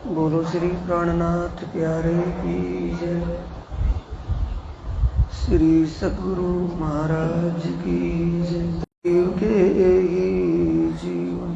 बोलो श्री प्राणनाथ प्यारे की जय। श्री सद्गुरु महाराज की जय। देव के ही जीवन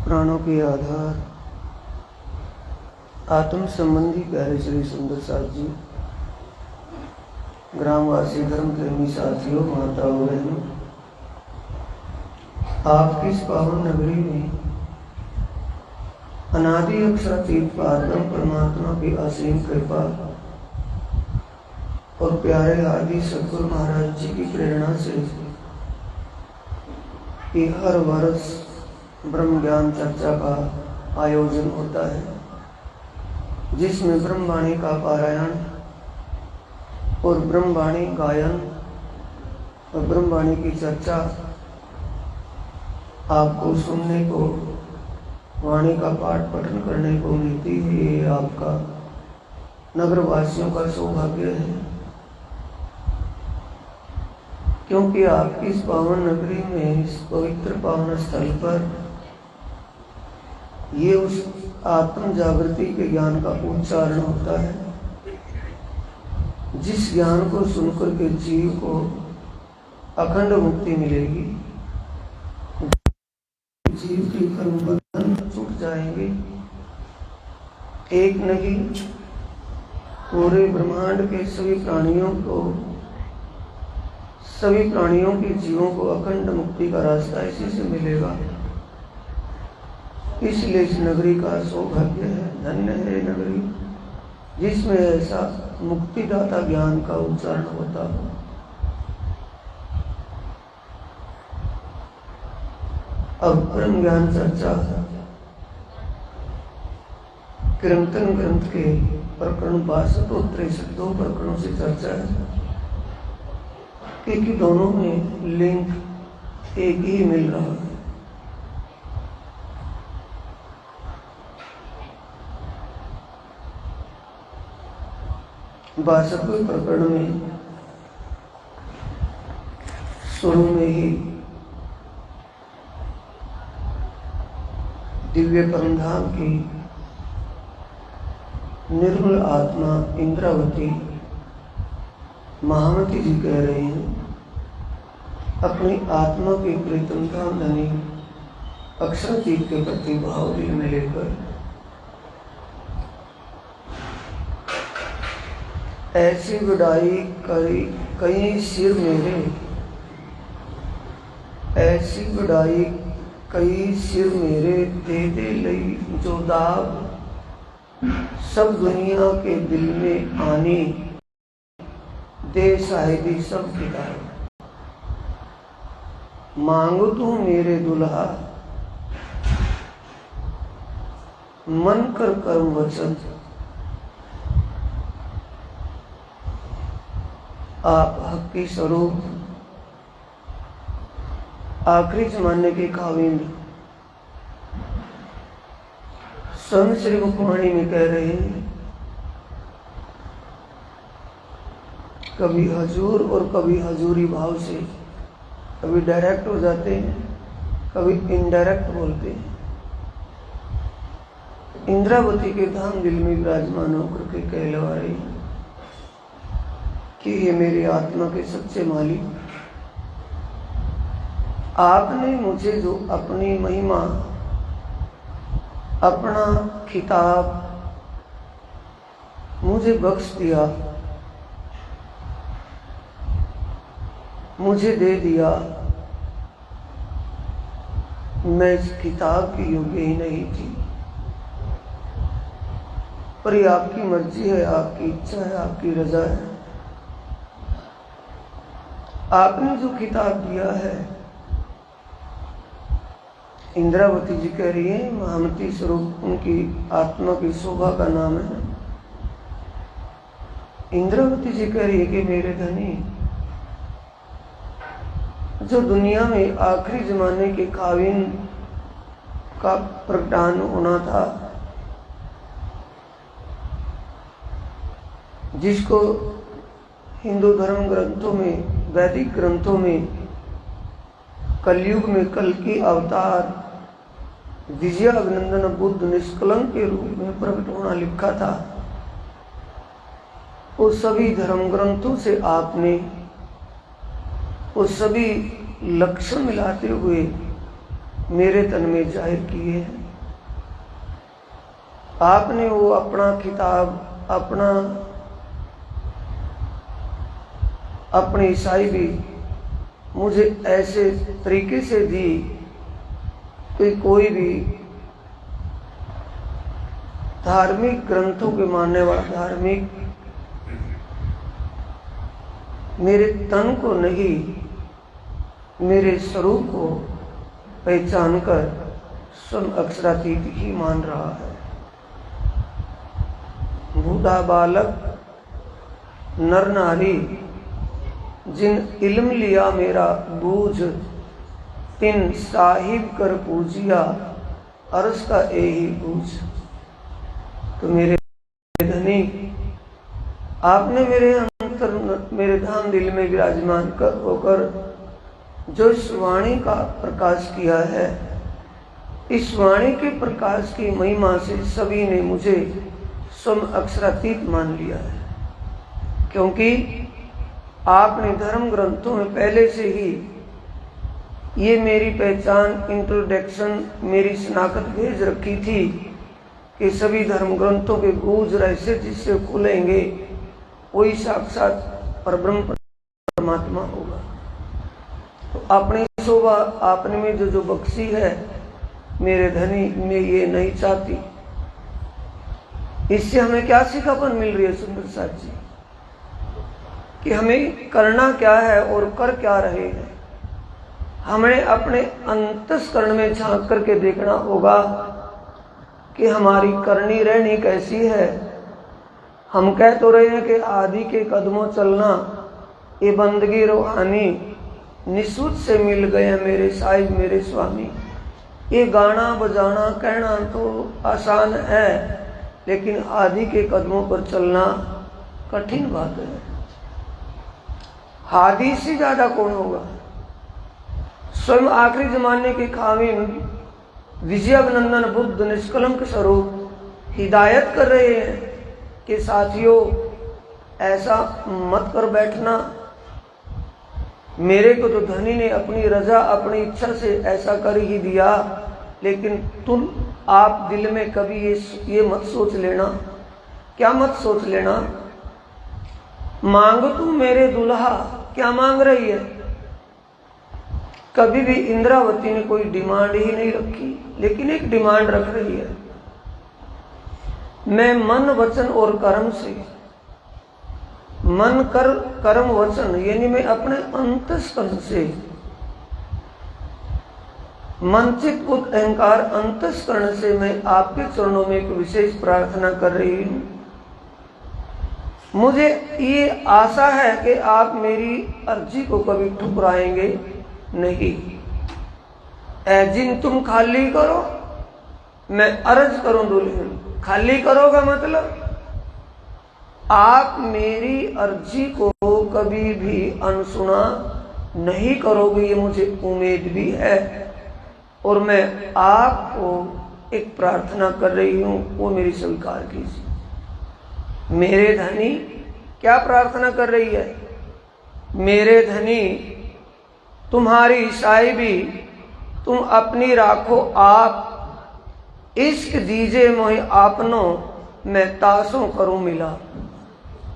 प्राणों के आधार आत्म संबंधी प्यारे श्री सुंदर साथ जी, ग्रामवासी, धर्म प्रेमी साथियों, माताओं, बहनों, आपकी इस पावन नगरी में अनादि अक्षरातीत पारब्रह्म परमात्मा की असीम कृपा और प्यारे आदि सद्गुरु महाराज जी की प्रेरणा से कि हर वर्ष ब्रह्म ज्ञान चर्चा का आयोजन होता है, जिसमें ब्रह्मवाणी का पारायण और ब्रह्मवाणी गायन और ब्रह्मवाणी की चर्चा आपको सुनने को, वाणी का पाठ पठन करने को मिलती है। ये आपका नगरवासियों का सौभाग्य है, क्योंकि आपकी इस पावन नगरी में, इस पवित्र पावन स्थल पर ये उस आत्म जागृति के ज्ञान का उच्चारण होता है, जिस ज्ञान को सुनकर के जीव को अखंड मुक्ति मिलेगी, जीव के कर्म बंधन छूट जाएंगे। एक नहीं, पूरे ब्रह्मांड के सभी प्राणियों के जीवों को अखंड मुक्ति का रास्ता इसी से मिलेगा। इसलिए इस नगरी का सौभाग्य है, धन्य है नगरी, जिसमें ऐसा मुक्तिदाता ज्ञान का उच्चारण होता हो। अब ब्रह्म ज्ञान चर्चा कीर्तन ग्रंथ के प्रकरण 62 और 63 दो प्रकरणों से चर्चा है, क्योंकि दोनों में लिंक एक ही मिल रहा है। 62वें प्रकरण में शुरू में ही दिव्य परमधाम की निर्मल आत्मा इंद्रावती महामती जी कह रही हैं, अपनी आत्मा की प्रीतम धाम धनी अक्षरातीत के प्रति भाव दिल में लेकर ऐसी विदाई करी कई सिर मेरे, ऐसी विदाई कई सिर मेरे, दे दे लई जो दाग सब दुनिया के दिल में आनी, दे साहिबी सब किताब। मांगो तू मेरे दुल्हा मन कर कर्म वचन, आप हक की स्वरूप आखिरी जमाने के खाविंद स्वयं श्री मुखवाणी में कह रहे हैं, कभी हजूर और कभी हजूरी भाव से, कभी डायरेक्ट हो जाते हैं, कभी इनडायरेक्ट बोलते हैं। इंद्रावती के धाम दिल में विराजमान होकर के कहलवा रही, कि ये मेरी आत्मा के सच्चे मालिक, आपने मुझे जो अपनी महिमा, अपना खिताब मुझे बख्श दिया, मुझे दे दिया, मैं इस किताब की योग्य ही नहीं थी, पर ये आपकी मर्जी है, आपकी इच्छा है, आपकी रजा है। आपने जो किताब दिया है, इंद्रावती जी कह रही है, महामती स्वरूप उनकी आत्मा की शोभा का नाम है। इंद्रावती जी कह रही है कि मेरे धनी, जो दुनिया में आखिरी जमाने के काविन का प्रकटान होना था, जिसको हिंदू धर्म ग्रंथों में, वैदिक ग्रंथों में कलयुग में कल की अवतार विजयाभिनंदन बुद्ध निष्कलंक के रूप में प्रकट होना लिखा था, उस सभी धर्म ग्रंथों से आपने उस सभी लक्षण मिलाते हुए मेरे तन में जाहिर किए हैं। आपने वो अपना खिताब, अपनी ईसाई भी मुझे ऐसे तरीके से दी कि कोई भी धार्मिक ग्रंथों के मानने वाला धार्मिक मेरे तन को नहीं, मेरे स्वरूप को पहचान कर स्वयं अक्षरातीत ही मान रहा है। बूढ़ा बालक नर नारी, जिन इल्म लिया मेरा बूझ, तिन साहिब कर पूजिया, अर्श का यही बूझ। तो मेरे धनी, आपने मेरे अंतर, मेरे धाम दिल में विराजमान होकर जो इस वाणी का प्रकाश किया है, इस वाणी के प्रकाश की महिमा से सभी ने मुझे स्वयं अक्षरातीत मान लिया है। क्योंकि आपने धर्म ग्रंथों में पहले से ही ये मेरी पहचान, इंट्रोडक्शन, मेरी शनाख्त भेज रखी थी कि सभी धर्म ग्रंथों के गूढ़ रहस्य जिससे खुलेंगे वही साक्षात परब्रह्म परमात्मा होगा। तो अपनी शोभा आपने में जो बख्शी है मेरे धनी, मैं ये नहीं चाहती। इससे हमें क्या सिखापन मिल रही है सुंदर साथ जी, कि हमें करना क्या है और कर क्या रहे हैं। हमें अपने अंतस्करण में झांक करके देखना होगा कि हमारी करनी रहनी कैसी है। हम कह तो रहे हैं कि आदि के कदमों चलना, ये बंदगी रूहानी निःशुद्ध से मिल गए मेरे साहिब, मेरे स्वामी। ये गाना बजाना कहना तो आसान है, लेकिन आदि के कदमों पर चलना कठिन बात है। आदि से ज्यादा कौन होगा? स्वयं आखिरी जमाने के खामिन विजयाभिनंदन बुद्ध निष्कलंक स्वरूप हिदायत कर रहे हैं कि साथियों, ऐसा मत कर बैठना। मेरे को तो धनी ने अपनी रजा, अपनी इच्छा से ऐसा कर ही दिया, लेकिन तुम आप दिल में कभी ये मत सोच लेना। क्या मत सोच लेना? मांग तू मेरे दुल्हा, क्या मांग रही है? कभी भी इंद्रावती ने कोई डिमांड ही नहीं रखी, लेकिन एक डिमांड रख रही है। मैं मन वचन और कर्म से, मन कर कर्म वचन, यानी मैं अपने अंतस्करण से, मन चित्त बुद्ध अहंकार अंतस्करण से मैं आपके चरणों में एक विशेष प्रार्थना कर रही हूं। मुझे ये आशा है कि आप मेरी अर्जी को कभी ठुकराएंगे नहीं। ऐ जिन तुम खाली करो, मैं अर्ज करूं दुल्हन। खाली करोगा मतलब आप मेरी अर्जी को कभी भी अनसुना नहीं करोगे, ये मुझे उम्मीद भी है। और मैं आपको एक प्रार्थना कर रही हूं, वो मेरी स्वीकार कीजिए। मेरे धनी, क्या प्रार्थना कर रही है? मेरे धनी तुम्हारी साहिबी तुम अपनी राखो आप, इश्क दीजे मोहि आपनो मैं तासों करूं मिला।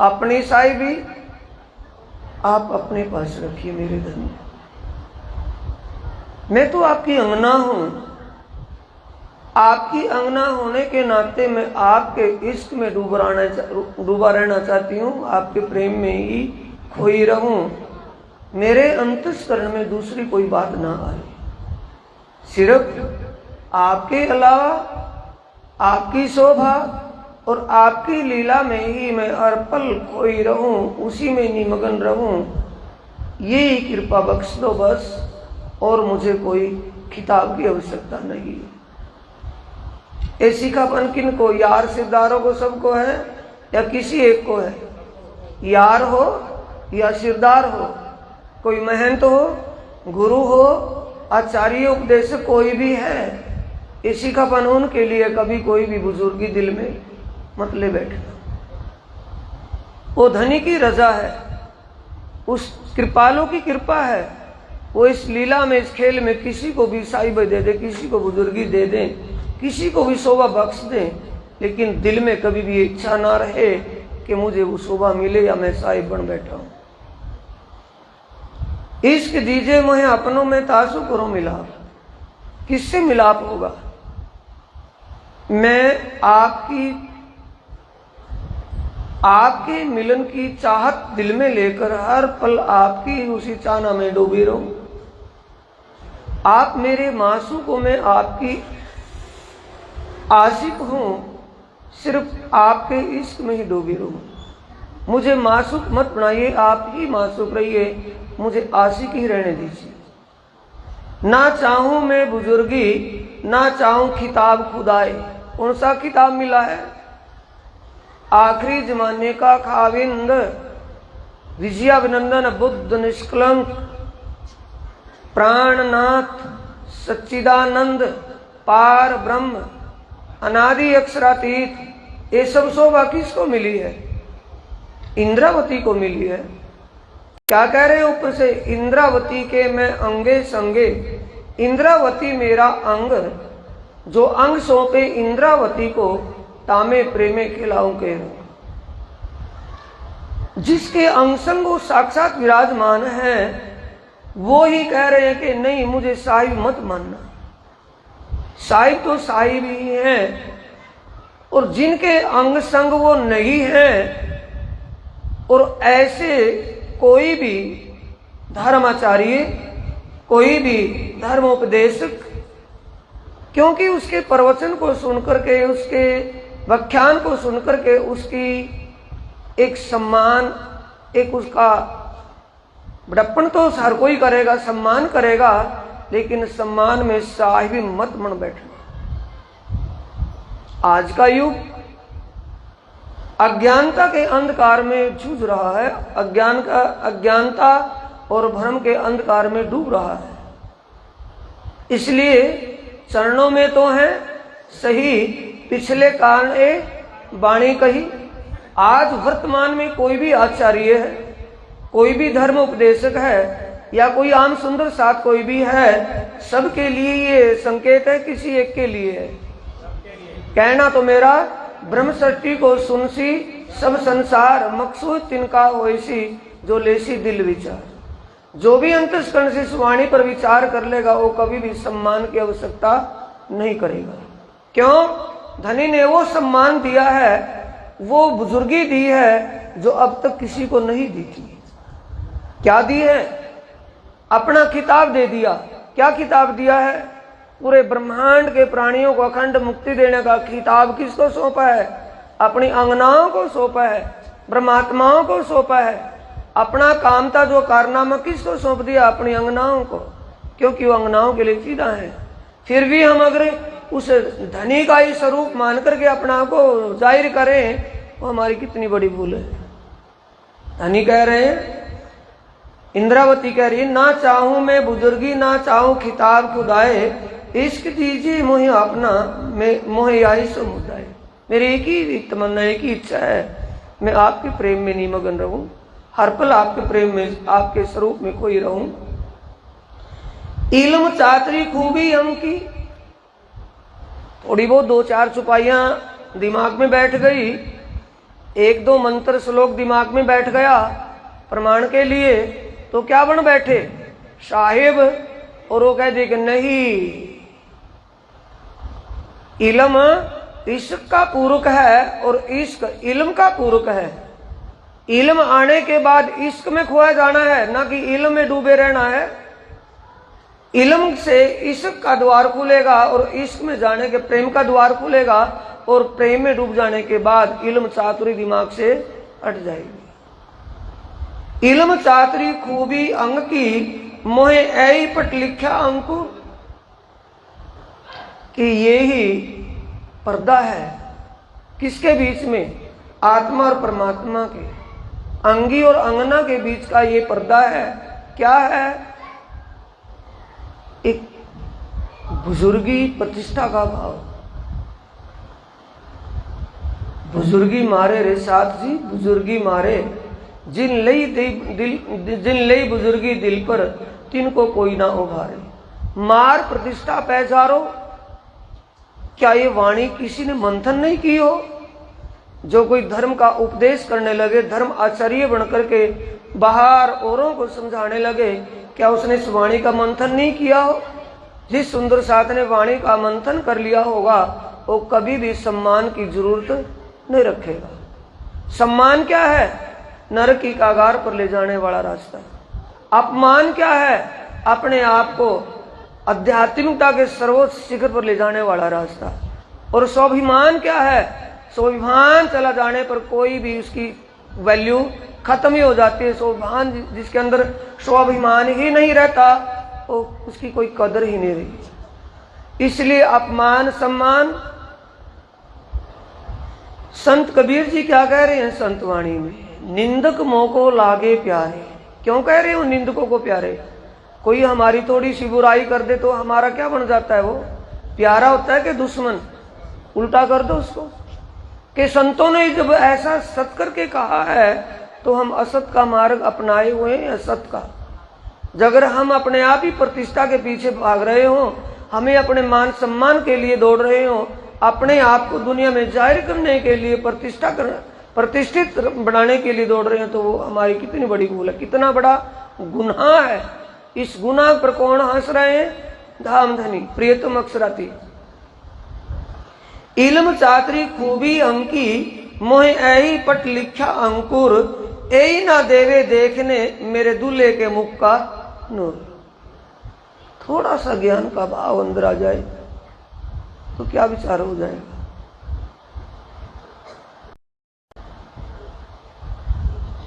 अपनी साहिबी आप अपने पास रखिए मेरे धनी, मैं तो आपकी अंगना हूं। आपकी अंगना होने के नाते मैं आपके इश्क में डूबा रहना चाहती हूँ, आपके प्रेम में ही खोई रहूं। मेरे अंतस्करण में दूसरी कोई बात ना आए, सिर्फ आपके अलावा आपकी शोभा और आपकी लीला में ही मैं हर पल खोई रहूं, उसी में निमग्न रहूं। यही कृपा बख्श दो बस, और मुझे कोई खिताब की आवश्यकता नहीं। ऐसी खापन किन को? यार सिरदारों को सबको है या किसी एक को है? यार हो या सिरदार हो, कोई महंत हो, गुरु हो, आचार्य उपदेशक कोई भी है, इसी का कानून के लिए कभी कोई भी बुजुर्गी दिल में मत ले बैठना। वो धनी की रजा है, उस कृपालु की कृपा है। वो इस लीला में, इस खेल में किसी को भी साहिब दे दे, किसी को बुजुर्गी दे दे, किसी को भी शोभा बख्श दे, लेकिन दिल में कभी भी इच्छा ना रहे कि मुझे वो शोभा मिले या मैं साहिब बन बैठा हूं। इश्क दीजिए मोहे अपनों में तासु करो मिलाप। किससे मिलाप होगा? मैं आपके मिलन की चाहत दिल में लेकर हर पल आपकी उसी चाहना में डूबी रहूं। आप मेरे मासूक हो, मैं आपकी आशिक हूं, सिर्फ आपके इश्क में ही डूबी रहूं। मुझे मासूक मत बनाइए, आप ही मासूक रहिए, मुझे आशिक ही रहने दीजिए। ना चाहूं मैं बुजुर्गी, ना चाहूं खिताब खुदाए। कौन सा खिताब मिला है? आखिरी जमाने का खाविंद, विजयाभिनंदन, बुद्ध निष्कलंक, प्राणनाथ, सच्चिदानंद, पार ब्रह्म, अनादि अक्षरातीत, ये सब शोभा किसको मिली है? इंद्रावती को मिली है। क्या कह रहे हैं ऊपर से? इंद्रावती के मैं अंगे संगे। इंद्रावती मेरा अंग, जो अंग सौंपे इंद्रावती को, तामे प्रेमे खिलाऊं के। जिसके अंग संग वो साक्षात विराजमान है, वो ही कह रहे हैं कि नहीं, मुझे साहिब मत मानना। साहिब तो साहिब ही है, और जिनके अंग संग वो नहीं है, और ऐसे कोई भी धर्माचार्य, कोई भी धर्मोपदेशक, क्योंकि उसके प्रवचन को सुनकर के, उसके व्याख्यान को सुनकर के उसकी एक सम्मान, एक उसका बड़प्पन तो हर कोई करेगा, सम्मान करेगा, लेकिन सम्मान में साहिबी मत बन बैठना। आज का युग अज्ञानता के अंधकार में जूझ रहा है, अज्ञानता और भ्रम के अंधकार में डूब रहा है। इसलिए चरणों में तो है सही, पिछले काल ए वाणी कही। आज वर्तमान में कोई भी आचार्य है, कोई भी धर्म उपदेशक है, या कोई आम सुंदर साथ कोई भी है, सबके लिए ये संकेत है, किसी एक के लिए है। कहना तो मेरा, ब्रह्म सृष्टि को सुनसी सब संसार, मकसूद तिनका होइसी जो लेसी दिल विचार। जो भी अंतस्करण से इस वाणी पर विचार कर लेगा, वो कभी भी सम्मान की आवश्यकता नहीं करेगा। क्यों? धनी ने वो सम्मान दिया है, वो बुजुर्गी दी है, जो अब तक किसी को नहीं दी थी। क्या दी है? अपना खिताब दे दिया। क्या खिताब दिया है? पूरे ब्रह्मांड के प्राणियों को अखंड मुक्ति देने का खिताब किसको सौंपा है? अपनी अंगनाओं को सौंपा है, ब्रह्मात्माओं को सौंपा है। अपना काम था जो कारनामा किसको सौंप दिया? अपनी अंगनाओं को, क्योंकि वो अंगनाओं के लिए सीधा है। फिर भी हम अगर उस धनी का ही स्वरूप मान करके अपना को जाहिर करें, वो हमारी कितनी बड़ी भूल है। धनी कह रहे हैं, इंद्रावती कह रही है, ना चाहूं मैं बुजुर्गी, ना चाहूं खिताब खुदाए, इश्क दीजिए मोहे अपना, मैं मोहे आई सो मुदाए। मेरी एक ही तमन्ना, एक ही इच्छा है, मैं आपके प्रेम में निमग्न रहूं, हर पल आपके प्रेम में, आपके स्वरूप में खोई रहूं। इल्म चातरी खूबी अंकी, थोड़ी बहुत 2-4 चुपाइयां दिमाग में बैठ गई, 1-2 मंत्र श्लोक दिमाग में बैठ गया प्रमाण के लिए, तो क्या बन बैठे साहिब। और वो कह दे कि नहीं, इल्म इश्क का पूरक है और इश्क इल्म का पूरक है। इल्म आने के बाद इश्क में खोया जाना है, ना कि इल्म में डूबे रहना है। इल्म से इश्क का द्वार खुलेगा और इश्क में जाने के प्रेम का द्वार खुलेगा, और प्रेम में डूब जाने के बाद इल्म चातुरी दिमाग से हट जाएगी। इल्म चातुरी खूबी अंग की, मोहे ऐ पट लिखा अंकुर, कि ये ही पर्दा है किसके बीच में, आत्मा और परमात्मा के, अंगी और अंगना के बीच का ये पर्दा है। क्या है, एक बुजुर्गी प्रतिष्ठा का भाव। बुजुर्गी मारे रे साथ जी, बुजुर्गी मारे, जिन लई बुजुर्गी दिल पर, तिनको कोई ना उभारे। मार प्रतिष्ठा पहचारो, क्या ये वाणी किसी ने मंथन नहीं की हो? जो कोई धर्म का उपदेश करने लगे, धर्म आचार्य बनकर के बाहर औरों को समझाने लगे, क्या उसने इस वाणी का मंथन नहीं किया हो? जिस सुंदर साथ ने वाणी का मंथन कर लिया होगा, वो कभी भी सम्मान की जरूरत नहीं रखेगा। सम्मान क्या है? नरक की कागार पर ले जाने वाला रास्ता। अपमान क्या है? अपने आप को आध्यात्मिकता के सर्वोच्च शिखर पर ले जाने वाला रास्ता। और स्वाभिमान क्या है? स्वाभिमान चला जाने पर कोई भी उसकी वैल्यू खत्म ही हो जाती है। स्वाभिमान जिसके अंदर स्वाभिमान ही नहीं रहता, वो उसकी कोई कदर ही नहीं रही। इसलिए अपमान सम्मान, संत कबीर जी क्या कह रहे हैं संत वाणी में, निंदक मोह को लागे प्यारे। क्यों कह रहे हो निंदकों को प्यारे? कोई हमारी थोड़ी सी बुराई कर दे तो हमारा क्या बन जाता है? वो प्यारा होता है कि दुश्मन? उल्टा कर दो उसको। कि संतों ने जब ऐसा सत करके कहा है तो हम असत का मार्ग अपनाए हुए हैं, असत का। अगर हम अपने आप ही प्रतिष्ठा के पीछे भाग रहे हो, हमें अपने मान सम्मान के लिए दौड़ रहे हो, अपने आप को दुनिया में जाहिर करने के लिए, प्रतिष्ठित बनाने के लिए दौड़ रहे हैं, तो वो हमारी कितनी बड़ी भूल है, कितना बड़ा गुनाह है। इस गुनाह पर कौन हंस रहे हैं? धाम धनी प्रियतम अक्षराती। इल्म चातरी खूबी अंकी, मोहे ऐही पट लिखा अंकुर, ऐही ना देवे देखने मेरे दूल्हे के मुख का नूर। थोड़ा सा ज्ञान का भाव अंदर आ जाए तो क्या विचार हो जाएगा।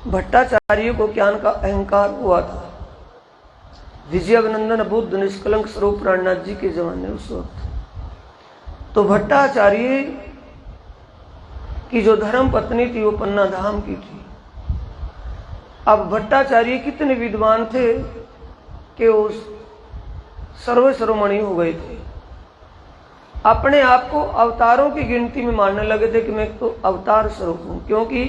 भट्टाचार्य को ज्ञान का अहंकार हुआ था। विजयानंदन बुद्ध निष्कलंक स्वरूप प्राणनाथ जी के जमाने उस वक्त, तो भट्टाचार्य की जो धर्म पत्नी थी वो पन्ना धाम की थी। अब भट्टाचार्य कितने विद्वान थे कि वो सर्वमणि हो गए थे। अपने आप को अवतारों की गिनती में मानने लगे थे कि मैं तो अवतार स्वरूप हूं, क्योंकि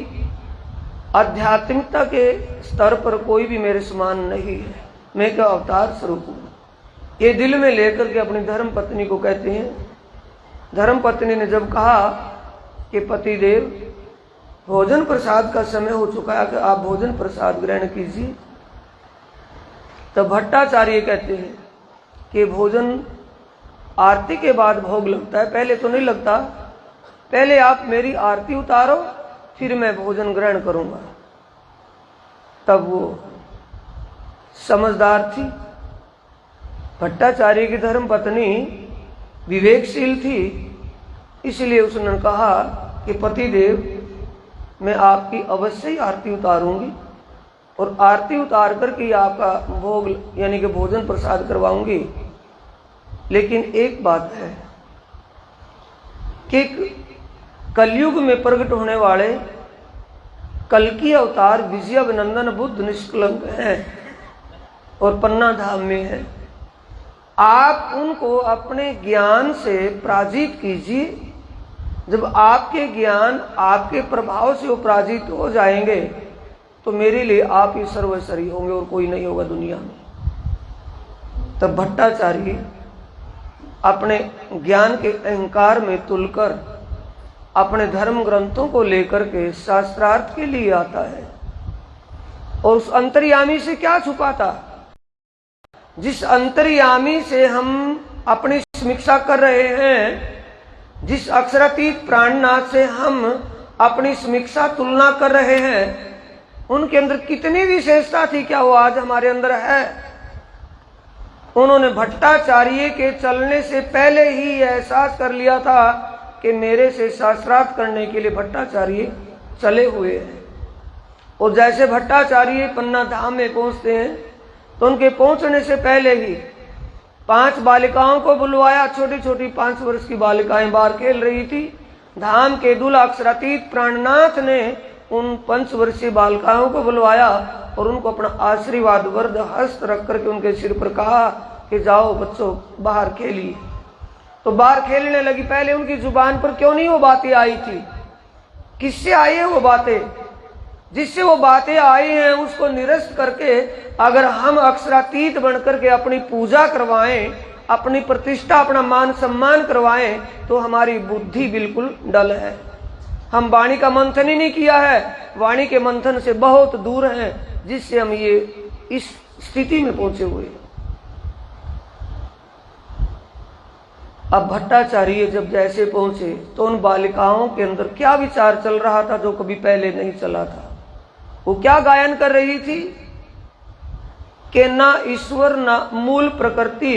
आध्यात्मिकता के स्तर पर कोई भी मेरे समान नहीं है, मैं क्या अवतार स्वरूप हूं। ये दिल में लेकर के अपनी धर्म पत्नी को कहते हैं। धर्म पत्नी ने जब कहा कि पतिदेव भोजन प्रसाद का समय हो चुका है कि आप भोजन प्रसाद ग्रहण कीजिए, तब भट्टाचार्य कहते हैं कि भोजन आरती के बाद भोग लगता है, पहले तो नहीं लगता। पहले आप मेरी आरती उतारो, फिर मैं भोजन ग्रहण करूंगा। तब वो समझदार थी। भट्टाचार्य की धर्म पत्नी विवेकशील थी, इसलिए उसने कहा कि पतिदेव मैं आपकी अवश्य ही आरती उतारूंगी और आरती उतार करके आपका भोग यानी कि भोजन प्रसाद करवाऊंगी। लेकिन एक बात है कि कलयुग में प्रकट होने वाले कल की अवतार विजयानंदन बुद्ध निष्कलंक हैं और पन्ना धाम में है। आप उनको अपने ज्ञान से पराजित कीजिए, जब आपके ज्ञान आपके प्रभाव से वो पराजित हो जाएंगे तो मेरे लिए आप ही सर्वस्वी होंगे और कोई नहीं होगा दुनिया में। तब भट्टाचार्य अपने ज्ञान के अहंकार में तुलकर अपने धर्म ग्रंथों को लेकर के शास्त्रार्थ के लिए आता है। और उस अंतर्यामी से क्या छुपा था? जिस अंतर्यामी से हम अपनी समीक्षा कर रहे हैं, जिस अक्षरातीत प्राणनाथ से हम अपनी समीक्षा तुलना कर रहे हैं, उनके अंदर कितनी विशेषता थी, क्या वो आज हमारे अंदर है? उन्होंने भट्टाचार्य के चलने से पहले ही एहसास कर लिया था कि मेरे से शास्त्रार्थ करने के लिए भट्टाचार्य चले हुए हैं। और जैसे भट्टाचार्य पन्ना धाम में पहुंचते हैं तो उनके पहुंचने से पहले ही 5 बालिकाओं को बुलवाया। छोटी छोटी 5 वर्ष की बालिकाएं बाहर खेल रही थी। धाम के दूल्हा अक्षरातीत प्राणनाथ ने उन 5 वर्षीय बालिकाओं को बुलवाया और उनको अपना आशीर्वाद वर्द हस्त रख करके उनके सिर पर कहा कि जाओ बच्चों बाहर खेलिए। तो बाहर खेलने लगी। पहले उनकी जुबान पर क्यों नहीं वो बातें आई थी? किससे आई है वो बातें? जिससे वो बातें आई हैं उसको निरस्त करके अगर हम अक्षरातीत बनकर के अपनी पूजा करवाएं, अपनी प्रतिष्ठा, अपना मान सम्मान करवाएं, तो हमारी बुद्धि बिल्कुल डल है। हम वाणी का मंथन ही नहीं किया है, वाणी के मंथन से बहुत दूर हैं, जिससे हम ये इस स्थिति में पहुंचे हुए हैं। अब भट्टाचार्य जब जैसे पहुंचे तो उन बालिकाओं के अंदर क्या विचार चल रहा था जो कभी पहले नहीं चला था? वो क्या गायन कर रही थी कि ना ईश्वर ना मूल प्रकृति,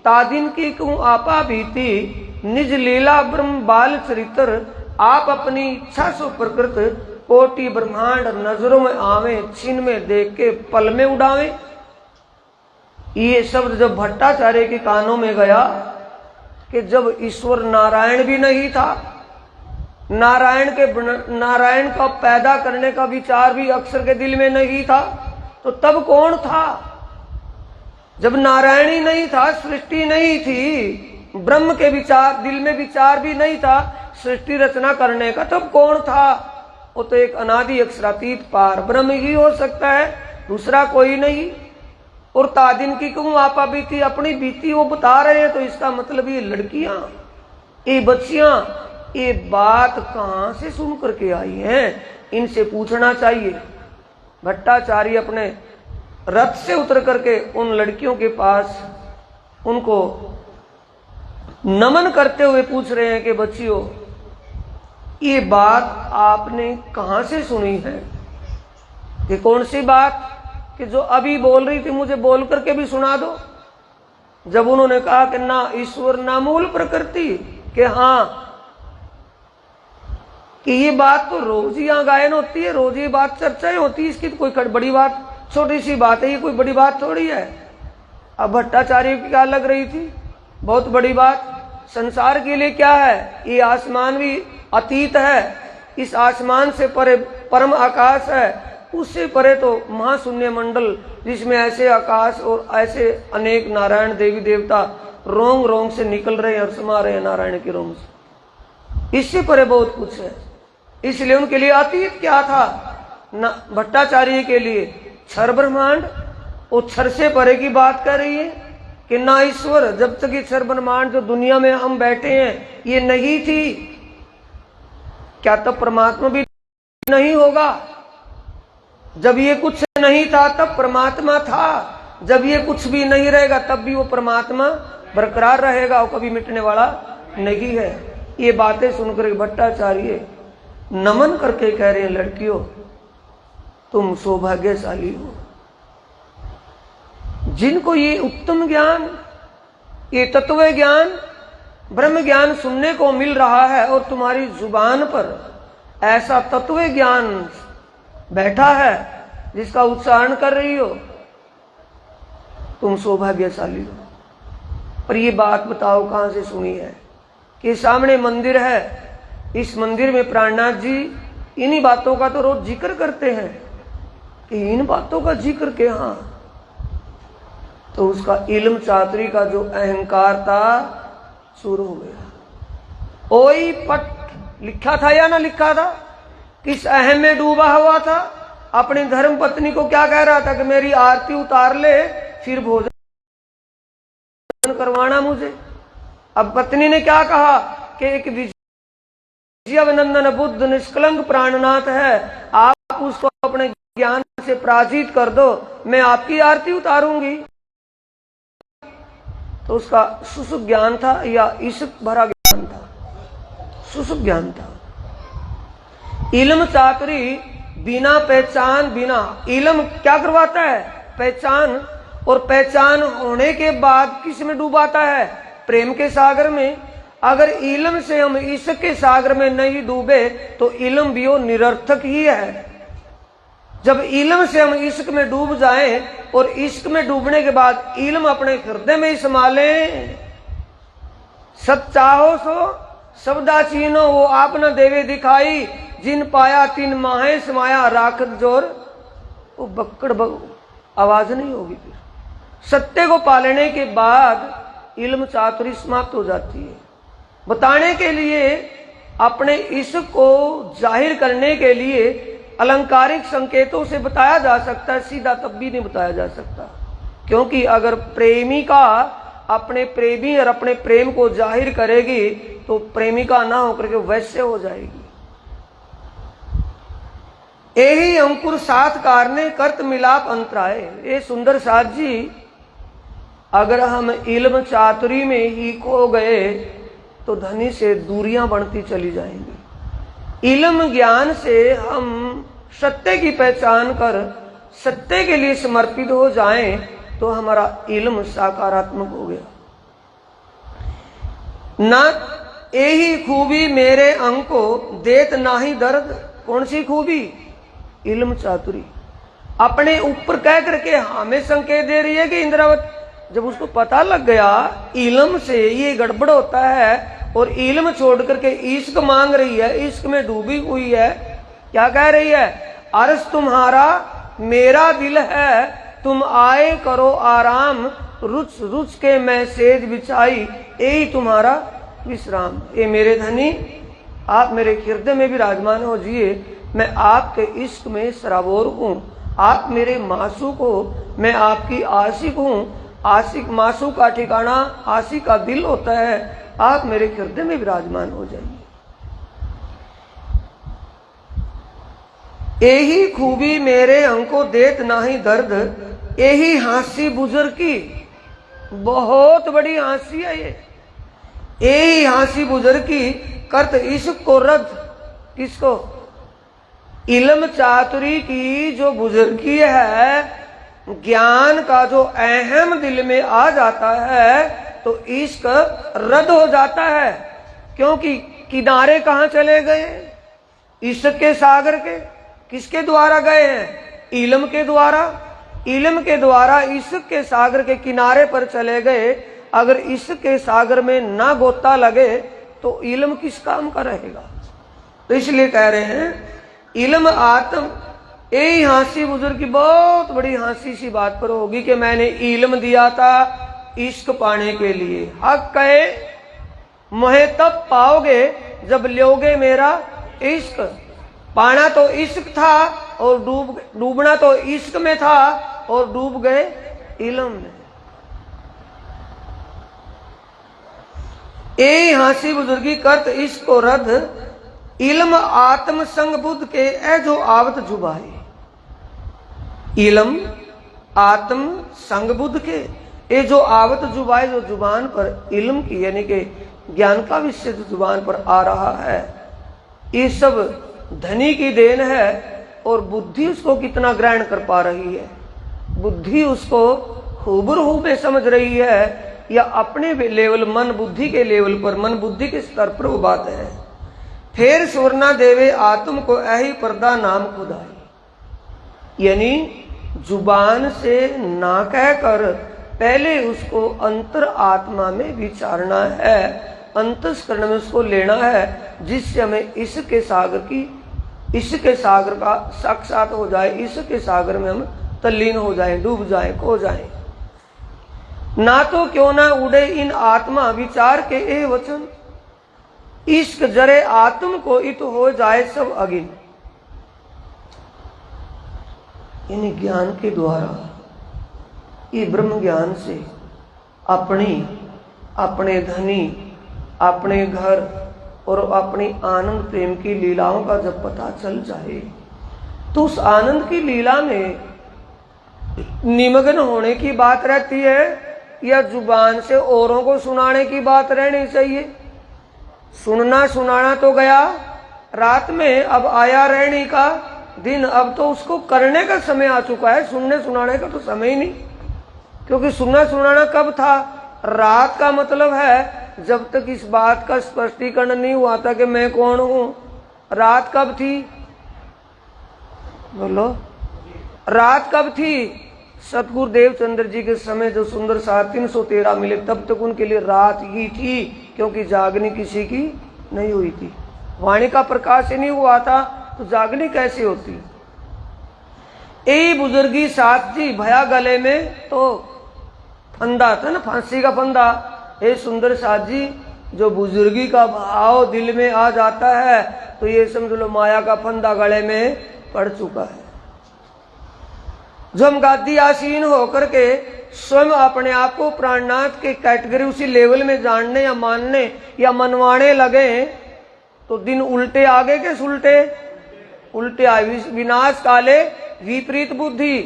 तादिन की क्यों आपा बीती, निज लीला ब्रह्म बाल चरित्र, आप अपनी इच्छा सो प्रकृत, कोटि ब्रह्मांड नजरों में आवे, छिन में देख के पल में उड़ावे। ये शब्द जब भट्टाचार्य के कानों में गया कि जब ईश्वर नारायण भी नहीं था, नारायण का पैदा करने का विचार भी अक्षर के दिल में नहीं था, तो तब कौन था? जब नारायण ही नहीं था, सृष्टि नहीं थी, ब्रह्म के विचार दिल में विचार भी नहीं था सृष्टि रचना करने का, तब कौन था? वो तो एक अनादि अक्षरातीत पार ब्रह्म ही हो सकता है, दूसरा कोई नहीं। और तादिन की क्यों आपा बीती, अपनी बीती वो बता रहे हैं, तो इसका मतलब ये लड़कियां, ये बच्चियां, ये बात कहां से सुन करके आई हैं? इनसे पूछना चाहिए। भट्टाचार्य अपने रथ से उतर करके उन लड़कियों के पास उनको नमन करते हुए पूछ रहे हैं कि बच्चियों, ये बात आपने कहां से सुनी है? कि कौन सी बात? कि जो अभी बोल रही थी मुझे बोल करके भी सुना दो। जब उन्होंने कहा कि ना ईश्वर ना मूल प्रकृति, कि हाँ, कि ये बात तो रोज ही यहाँ गायन होती है, रोज ये बात चर्चाएं होती है, इसकी तो कोई बड़ी बात, छोटी सी बात है, ये कोई बड़ी बात थोड़ी है। अब भट्टाचार्य की क्या लग रही थी? बहुत बड़ी बात। संसार के लिए क्या है? ये आसमान भी अतीत है, इस आसमान से परे परम आकाश है, उससे परे तो महाशून्य मंडल, जिसमें ऐसे आकाश और ऐसे अनेक नारायण देवी देवता रोंग रोंग से निकल रहे हैं और समा रहे हैं नारायण के रोंग से। इससे परे बहुत कुछ है। इसलिए उनके लिए अतीत क्या था? भट्टाचार्य के लिए क्षर ब्रह्मांड, वो क्षर से परे की बात कर रही है कि ना ईश्वर, जब तक ये क्षर ब्रह्मांड जो दुनिया में हम बैठे हैं ये नहीं थी, क्या तब परमात्मा भी नहीं होगा? जब ये कुछ नहीं था तब परमात्मा था, जब ये कुछ भी नहीं रहेगा तब भी वो परमात्मा बरकरार रहेगा, वो कभी मिटने वाला नहीं है। ये बातें सुनकर भट्टाचार्य नमन करके कह रहे हैं, लड़कियों तुम सौभाग्यशाली हो, जिनको ये उत्तम ज्ञान, ये तत्व ज्ञान, ब्रह्म ज्ञान सुनने को मिल रहा है और तुम्हारी जुबान पर ऐसा तत्व ज्ञान बैठा है जिसका उच्चारण कर रही हो, तुम सौभाग्यशाली हो। पर ये बात बताओ कहां से सुनी है? कि सामने मंदिर है, इस मंदिर में प्राणनाथ जी इन्हीं बातों का तो रोज जिक्र करते हैं कि इन बातों का जिक्र के, हाँ, तो उसका इल्म चातुरी का जो अहंकार था शुरू हो गया। ओई पट लिखा था या ना लिखा था? किस अहम में डूबा हुआ था? अपनी धर्म पत्नी को क्या कह रहा था कि मेरी आरती उतार ले, फिर भोजन करवाना मुझे। अब पत्नी ने क्या कहा कि एक विजयनंदन बुद्ध निष्कलंक प्राणनाथ है, आप उसको अपने ज्ञान से पराजित कर दो, मैं आपकी आरती उतारूंगी। तो उसका सुसुख ज्ञान था या इश्क भरा ज्ञान था? सुसुख ज्ञान था। इल्म चातुरी बिना पहचान, बिना इल्म क्या करवाता है? पहचान। और पहचान होने के बाद किस में डूबाता है? प्रेम के सागर में। अगर इल्म से हम इश्क के सागर में नहीं डूबे तो इल्म भी वो निरर्थक ही है। जब इल्म से हम इश्क में डूब जाएं और इश्क में डूबने के बाद इल्म अपने हृदय में संभाले, सब चाहो सो सबदा चीनो, वो आप न देवे दिखाई, जिन पाया तीन माहे समाया राखत जोर, वो बक्कड़ आवाज नहीं होगी। फिर सत्य को पालने के बाद इल्म चातुरी समाप्त हो जाती है। बताने के लिए, अपने इश्क को जाहिर करने के लिए अलंकारिक संकेतों से बताया जा सकता है, सीधा तब भी नहीं बताया जा सकता। क्योंकि अगर प्रेमिका अपने प्रेमी और अपने प्रेम को जाहिर करेगी तो प्रेमिका ना होकर के वैश्य हो जाएगी। यही अंकुर सात कारने कर्त मिलाप अंतराय। ये सुंदर साथ जी, अगर हम इल्म चातुरी में ही खो गए तो धनी से दूरियां बढ़ती चली जाएंगी। इल्म ज्ञान से हम सत्य की पहचान कर सत्य के लिए समर्पित हो जाएं तो हमारा इल्म सकारात्मक हो गया। ना यही खूबी मेरे अंको देत नाही दर्द। कौन सी खूबी? इल्म चातुरी। अपने ऊपर कह करके हमें संकेत दे रही है कि इंद्रावत, जब उसको पता लग गया इल्म से ये गड़बड़ होता है और इल्म छोड़ करके इश्क मांग रही है, इश्क में डूबी हुई है, क्या कह रही है? अर्ज तुम्हारा मेरा दिल है, तुम आए करो आराम, रुच रुच के मैं सेज बिछाई, यही तुम्हारा विश्राम। ये मेरे धनी, आप मेरे हृदय में विराजमान हो जिए, मैं आपके इश्क में सराबोर हूँ, आप मेरे मासूक हो, मैं आपकी आशिक हूँ। आशिक मासूक का ठिकाना आशिक का दिल होता है, आप मेरे हृदय में विराजमान हो जाइए। यही खूबी मेरे अंको देत नाही दर्द, यही हंसी बुजुर्ग की, बहुत बड़ी हंसी है ये। यही हंसी बुजुर्ग की करत इश्क को रद्द। किसको? इल्म चातुरी की जो बुजुर्गी है, ज्ञान का जो अहम दिल में आ जाता है तो इश्क रद्द हो जाता है। क्योंकि किनारे कहाँ चले गए? इश्क के सागर के। किसके द्वारा गए हैं? इल्म के द्वारा। इल्म के द्वारा इश्क के सागर के किनारे पर चले गए। अगर इश्क के सागर में ना गोता लगे तो इल्म किस काम का रहेगा? तो इसलिए कह रहे हैं इल्म आत्म। यही हंसी बुजुर्ग की बहुत बड़ी हंसी सी बात पर होगी कि मैंने इल्म दिया था इश्क पाने के लिए। हक कहे मोहे तब पाओगे जब लोगे मेरा इश्क। पाना तो इश्क था और डूबना तो इश्क में था और डूब गए इल्म में। यही हंसी बुजुर्गी करत इश्क को रद्द, इल्म आत्म संग बुद्ध के ए जो आवत जुबाई। इल्म आत्म संग बुद्ध के ये जो आवत जुबाई, जो जुबान पर इल्म की यानी कि ज्ञान का विषय जो जुबान पर आ रहा है, ये सब धनी की देन है। और बुद्धि उसको कितना ग्रहण कर पा रही है? बुद्धि उसको हूबहू में समझ रही है या अपने लेवल मन बुद्धि के लेवल पर, मन बुद्धि के स्तर पर वो बात है। फिर सुरना देवे आत्म को ऐही पर्दा नाम खुदाई। यानी जुबान से ना कहकर पहले उसको अंतर आत्मा में विचारना है, अंतस्करण में उसको लेना है, जिससे हमें इसके सागर की, इसके सागर का साक्षात हो जाए, इसके सागर में हम तल्लीन हो जाए, डूब जाए, खो जाए। ना तो क्यों ना उड़े इन आत्मा विचार के ए वचन। इश्क जरे आत्म को इत हो जाए सब अगिन। इन ज्ञान के द्वारा, ये ब्रह्म ज्ञान से अपने धनी, अपने घर और अपनी आनंद प्रेम की लीलाओं का जब पता चल जाए तो उस आनंद की लीला में निमग्न होने की बात रहती है या जुबान से औरों को सुनाने की बात रहनी चाहिए। सुनना सुनाना तो गया रात में, अब आया रहने का दिन। अब तो उसको करने का समय आ चुका है, सुनने सुनाने का तो समय ही नहीं। क्योंकि सुनना सुनाना कब था? रात का मतलब है जब तक इस बात का स्पष्टीकरण नहीं हुआ था कि मैं कौन हूं। रात कब थी? बोलो, रात कब थी? सतगुरु देवचंद्र जी के समय जो सुंदर सा 313 मिले, तब तक उनके लिए रात ही थी, क्योंकि जागनी किसी की नहीं हुई थी। वाणी का प्रकाश ही नहीं हुआ था तो जागनी कैसे होती? ए बुजुर्गी साथ जी भया गले में, तो फंदा था ना, फांसी का फंदा। हे सुंदर साथ जी, जो बुजुर्गी का भाव दिल में आ जाता है तो ये समझ लो माया का फंदा गले में पड़ चुका है। जो हम गादी आसीन होकर के स्वयं अपने आप को प्राणनाथ के कैटेगरी उसी लेवल में जानने या मानने या मनवाने लगे तो दिन उल्टे आगे के सुलटे उल्टे आए। विनाश काले विपरीत बुद्धि।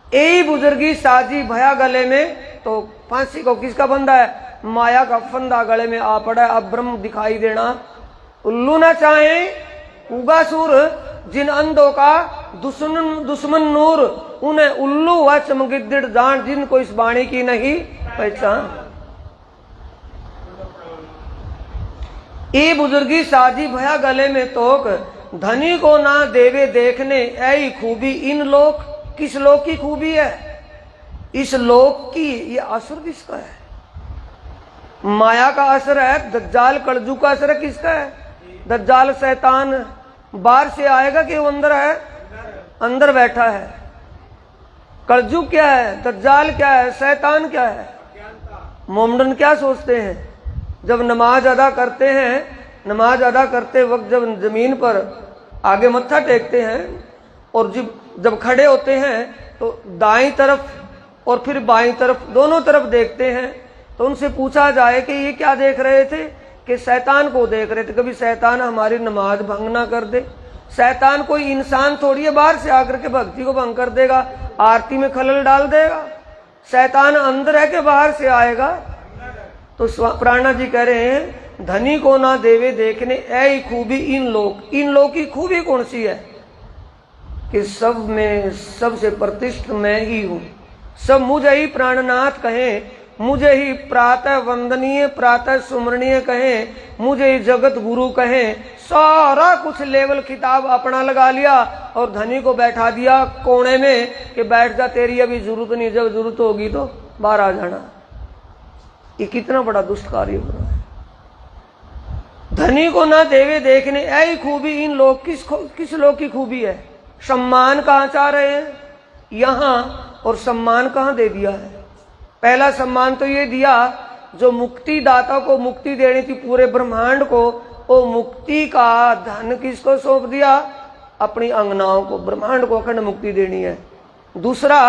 यही बुजुर्गी साजी भया गले में, तो फांसी को किसका फंदा है? माया का फंदा गले में आ पड़ा है। अब ब्रह्म दिखाई देना उल्लू ना चाहे उगा सुर, जिन अंधों का दुश्मन नूर, उन्हें उल्लू व चमगिद्दड़ जान, जिनको इस वाणी की नहीं पहचान। ये बुजुर्गी साजी भया गले में तोक, धनी को ना देवे देखने ऐ खूबी इन लोक। किस लोक की खूबी है? इस लोक की। ये असर किसका है? माया का असर है। दज्जाल कलजुग का असर किसका है? दज्जाल शैतान बाहर से आएगा कि वो अंदर है? अंदर बैठा है। कलजुग क्या है? दज्जाल क्या है? शैतान क्या है? मोमडन क्या सोचते हैं? जब नमाज अदा करते हैं, नमाज अदा करते वक्त जब जमीन पर आगे मत्था टेकते हैं और जब खड़े होते हैं तो दाईं तरफ और फिर बाईं तरफ दोनों तरफ देखते हैं, तो उनसे पूछा जाए कि ये क्या देख रहे थे? कि शैतान को देख रहे थे। कभी शैतान हमारी नमाज भंग ना कर दे। शैतान कोई इंसान थोड़ी है बाहर से आकर के भक्ति को भंग कर देगा, आरती में खलल डाल देगा। शैतान अंदर है कि बाहर से आएगा? तो प्राणा जी कह रहे हैं धनी को ना देवे देखने ऐ खूबी इन लोग। इन लोग की खूबी कौन सी है? कि सब में सबसे प्रतिष्ठित मैं ही हूं। सब मुझे ही प्राणनाथ कहें, मुझे ही प्रातः वंदनीय प्रातः सुमरणीय कहें, मुझे ही जगत गुरु कहें। सारा कुछ लेवल खिताब अपना लगा लिया और धनी को बैठा दिया कोने में कि बैठ जा, तेरी अभी जरूरत नहीं, जब जरूरत होगी तो बाहर आ जाना। ये कितना बड़ा दुष्ट कार्य हो रहा है। धनी को ना देवे देखने ऐ खूबी इन लोग। किस लोग की खूबी है? सम्मान कहां चाह रहे हैं? यहां। और सम्मान कहां दे दिया है? पहला सम्मान तो ये दिया जो मुक्ति दाता को मुक्ति देनी थी पूरे ब्रह्मांड को, वो मुक्ति का धन किसको सौंप दिया? अपनी अंगनाओं को। ब्रह्मांड को अखंड मुक्ति देनी है। दूसरा,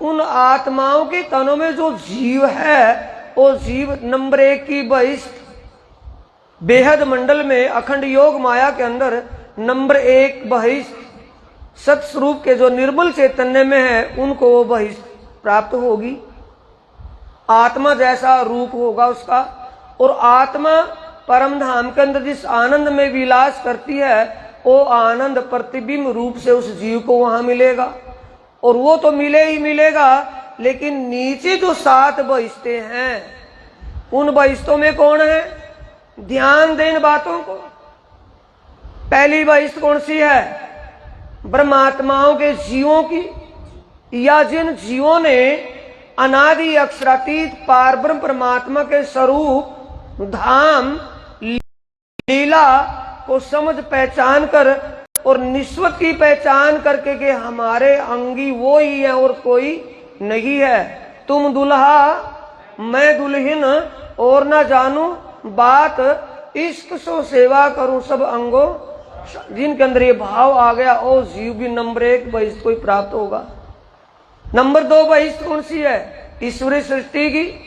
उन आत्माओं के तनों में जो जीव है वो जीव नंबर 1 की बहिष्ठ बेहद मंडल में अखंड योग माया के अंदर नंबर 1 बहिष्ठ सत्स्वरूप के जो निर्मल चैतन्य में है उनको वो बहिष्ठ प्राप्त होगी। आत्मा जैसा रूप होगा उसका। और आत्मा परम धाम के अंदर जिस आनंद में विलास करती है वो आनंद प्रतिबिंब रूप से उस जीव को वहां मिलेगा। और वो तो मिले ही मिलेगा, लेकिन नीचे जो 7 बहिष्ठे हैं उन बहिष्ठों में कौन है? ध्यान दें इन बातों को। पहली बहिष्ठ कौन सी है? ब्रह्मात्माओं के जीवों की, या जिन जीवों ने अनादि अक्षरातीत पार ब्रह्म परमात्मा के स्वरूप धाम लीला को समझ पहचान कर और निस्वत की पहचान करके कि हमारे अंगी वो ही है और कोई नहीं है। तुम दुल्हा मैं दुल्हन और ना जानू बात इश्क सो सेवा करूं सब अंगो, जिनके अंदर ये भाव आ गया ओ जीव भी नंबर 1 बहिष्ठ को ही प्राप्त होगा। नंबर 2 बहिष्ठ कौन सी है? ईश्वरीय सृष्टि की।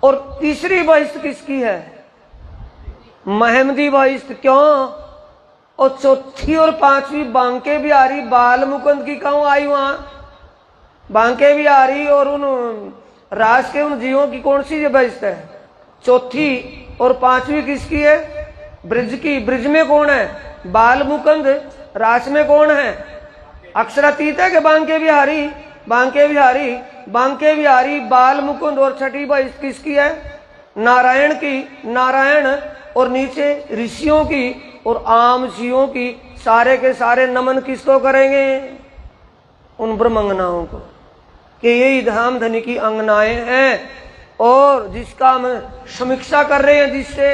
और तीसरी बहिष्ठ किसकी है? महमदी बहिष्ठ। क्यों? और चौथी और पांचवी बांके बिहारी बाल मुकुंद की कहूं आई वहां? बांके बिहारी और उन राज के उन जीवों की कौन सी बहिष्ठ है? चौथी और पांचवी किसकी है? ब्रिज की। ब्रिज में कौन है? बाल मुकुंद। रास में कौन है? अक्षरातीत है कि बांके बिहारी? बांके बिहारी, बांके बिहारी, बाल मुकुंद। और छठी बहिष्ठ किसकी है? नारायण की। नारायण और नीचे ऋषियों की और आम जीवों की। सारे के सारे नमन किसको करेंगे? उन ब्रह्मंगनाओं को, कि यही धाम धनी की अंगनाएं हैं और जिसका हम समीक्षा कर रहे हैं, जिससे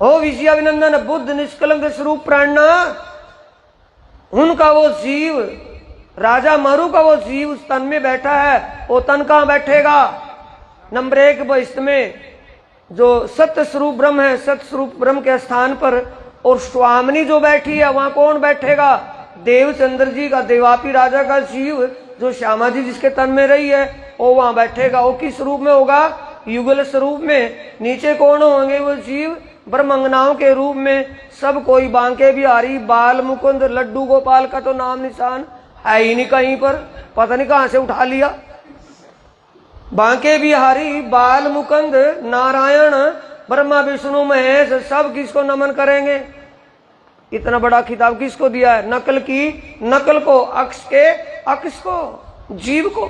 हो विजयाभिनंदन बुद्ध निष्कलंक स्वरूप प्राणना, उनका वो जीव, राजा मरु का वो जीव उस तन में बैठा है। वो तन कहां बैठेगा? नंबर 1 बहिष्ठ में जो सत्य स्वरूप ब्रह्म है, सत्य स्वरूप ब्रह्म के स्थान पर। और स्वामिनी जो बैठी है वहां कौन बैठेगा? देवचंद्र जी का, देवापी राजा का जीव, जो श्यामा जी जिसके तन में रही है, वो वहां बैठेगा। वो किस रूप में होगा? युगल स्वरूप में। नीचे कौन होंगे वो जीव? ब्रह्मंगनाओं के रूप में। सब कोई बांके बिहारी, बाल मुकुंद, लड्डू गोपाल का तो नाम निशान है ही नहीं कहीं पर, पता नहीं कहां से उठा लिया। बांके बिहारी, बाल मुकुंद, नारायण, ब्रह्मा विष्णु महेश, सब किसको नमन करेंगे? इतना बड़ा खिताब किसको दिया है? नकल की नकल को, अक्ष के अक्ष को, जीव को।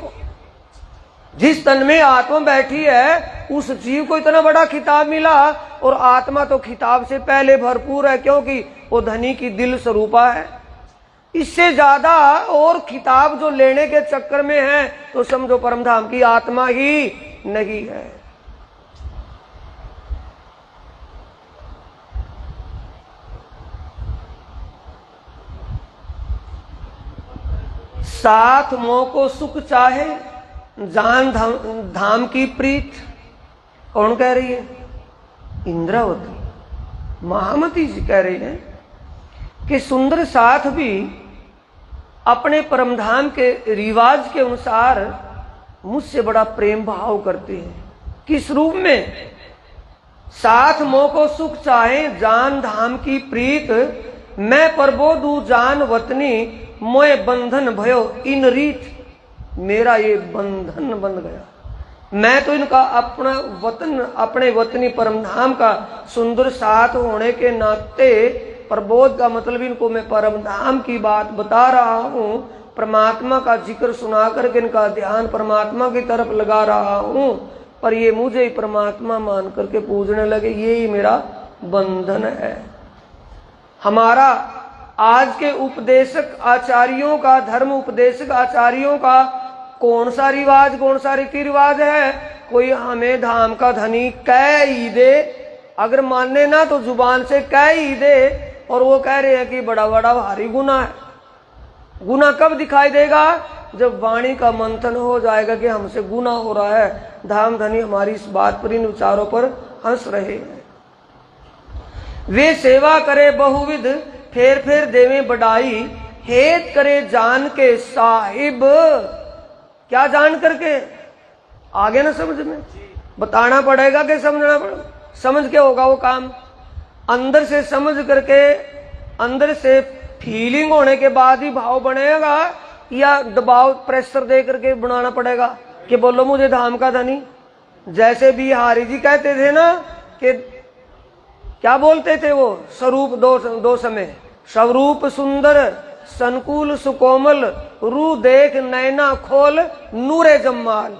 जिस तन में आत्मा बैठी है उस जीव को इतना बड़ा खिताब मिला। और आत्मा तो खिताब से पहले भरपूर है, क्योंकि वो धनी की दिल स्वरूपा है। इससे ज्यादा और खिताब जो लेने के चक्कर में है तो समझो परमधाम की आत्मा ही नहीं है। साथ मोह को सुख चाहे, जान धाम की प्रीत। कौन कह रही है? इंद्रावती। महामती जी कह रही है कि सुंदर साथ भी अपने परमधाम के रिवाज के अनुसार मुझसे बड़ा प्रेम भाव करते हैं। किस रूप में? साथ मोह को सुख चाहे, जान धाम की प्रीत, मैं प्रबोधू जान वतनी, मोए बंधन भयो इन रीत। मेरा ये बंधन बन गया, मैं तो इनका अपना वतन, अपने वतनी परमधाम का सुंदर साथ होने के नाते, प्रबोध का मतलब इनको मैं परमधाम की बात बता रहा हूं, परमात्मा का जिक्र सुना करके इनका ध्यान परमात्मा की तरफ लगा रहा हूं, पर ये मुझे ही परमात्मा मान करके पूजने लगे। यही मेरा बंधन है। हमारा आज के उपदेशक आचार्यों का, धर्म उपदेशक आचार्यों का कौन सा रिवाज, कौन सा रीति रिवाज है? कोई हमें धाम का धनी कह ही दे, अगर मानने ना तो जुबान से कह ही दे, और वो कह रहे हैं कि बड़ा बड़ा भारी गुनाह है। गुनाह कब दिखाई देगा? जब वाणी का मंथन हो जाएगा कि हमसे गुनाह हो रहा है। धाम धनी हमारी इस बात पर, इन विचारों पर हंस रहे हैं। वे सेवा करे बहुविध, फेर फेर देवे बढ़ाई, हेत करे जान के साहिब। क्या जान करके? आगे ना समझ में बताना पड़ेगा कि समझना पड़ेगा? समझ के होगा वो काम। अंदर से समझ करके, अंदर से फीलिंग होने के बाद ही भाव बनेगा, या दबाव प्रेशर दे करके बनाना पड़ेगा कि बोलो मुझे धाम का धनी? जैसे बिहारी जी कहते थे ना कि क्या बोलते थे वो? स्वरूप दो समय, स्वरूप सुंदर संकुल सुकोमल, रू देख नैना खोल नूरे जम्माल।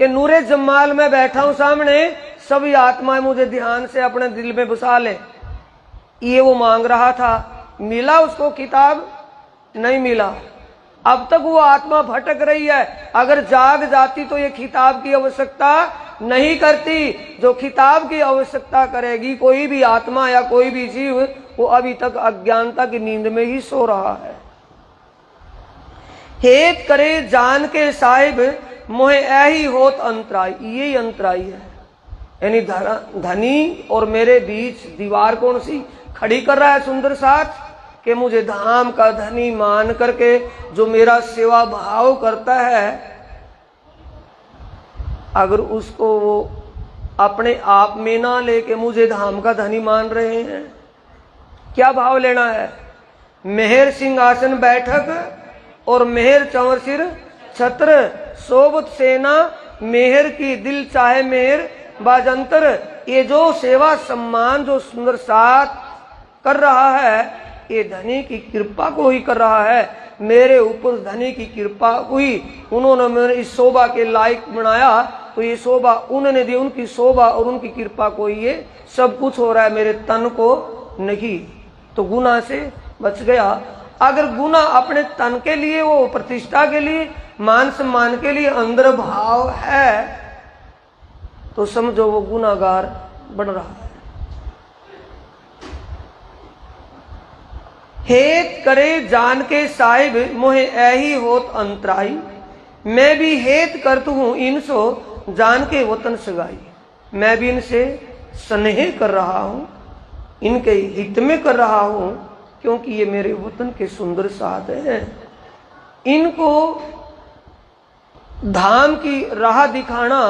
कि नूरे जम्माल में बैठा हूं सामने, सभी आत्माएं मुझे ध्यान से अपने दिल में बसा ले। ये वो मांग रहा था। मिला उसको किताब? नहीं मिला। अब तक वो आत्मा भटक रही है। अगर जाग जाती तो ये किताब की आवश्यकता नहीं करती। जो किताब की आवश्यकता करेगी कोई भी आत्मा या कोई भी जीव, वो अभी तक अज्ञानता की नींद में ही सो रहा है। हेत करे जान के साहिब, मोहे ऐही होत अंतराई। यही अंतराई है। यानी धनी और मेरे बीच दीवार कौन सी खड़ी कर रहा है सुंदर साथ, कि मुझे धाम का धनी मान करके जो मेरा सेवा भाव करता है, अगर उसको वो अपने आप में ना लेके मुझे धाम का धनी मान रहे हैं, क्या भाव लेना है? मेहर सिंहासन बैठक और मेहर चंवर सिर छत्र, सोबत सेना मेहर की दिल चाहे मेहर बाजंतर। ये जो सेवा सम्मान जो सुंदर साथ कर रहा है, ये धनी की कृपा को ही कर रहा है। मेरे ऊपर धनी की कृपा हुई, उन्होंने मेरे इस शोभा के लायक बनाया, तो ये शोभा उन्होंने दी, उनकी शोभा और उनकी कृपा को ये सब कुछ हो रहा है, मेरे तन को नहीं। तो गुना से बच गया। अगर गुना अपने तन के लिए, वो प्रतिष्ठा के लिए, मान सम्मान के लिए अंदर भाव है, तो समझो वो गुनाहगार बन रहा है। हेत करे जान के साहिब मोहे ऐही होत अंतराई, मैं भी हेत करतु हूं इनसो जान के वतन सगाई। मैं भी इनसे स्नेह कर रहा हूं, इनके हित में कर रहा हूं, क्योंकि ये मेरे वतन के सुंदर साथ हैं। इनको धाम की राह दिखाना,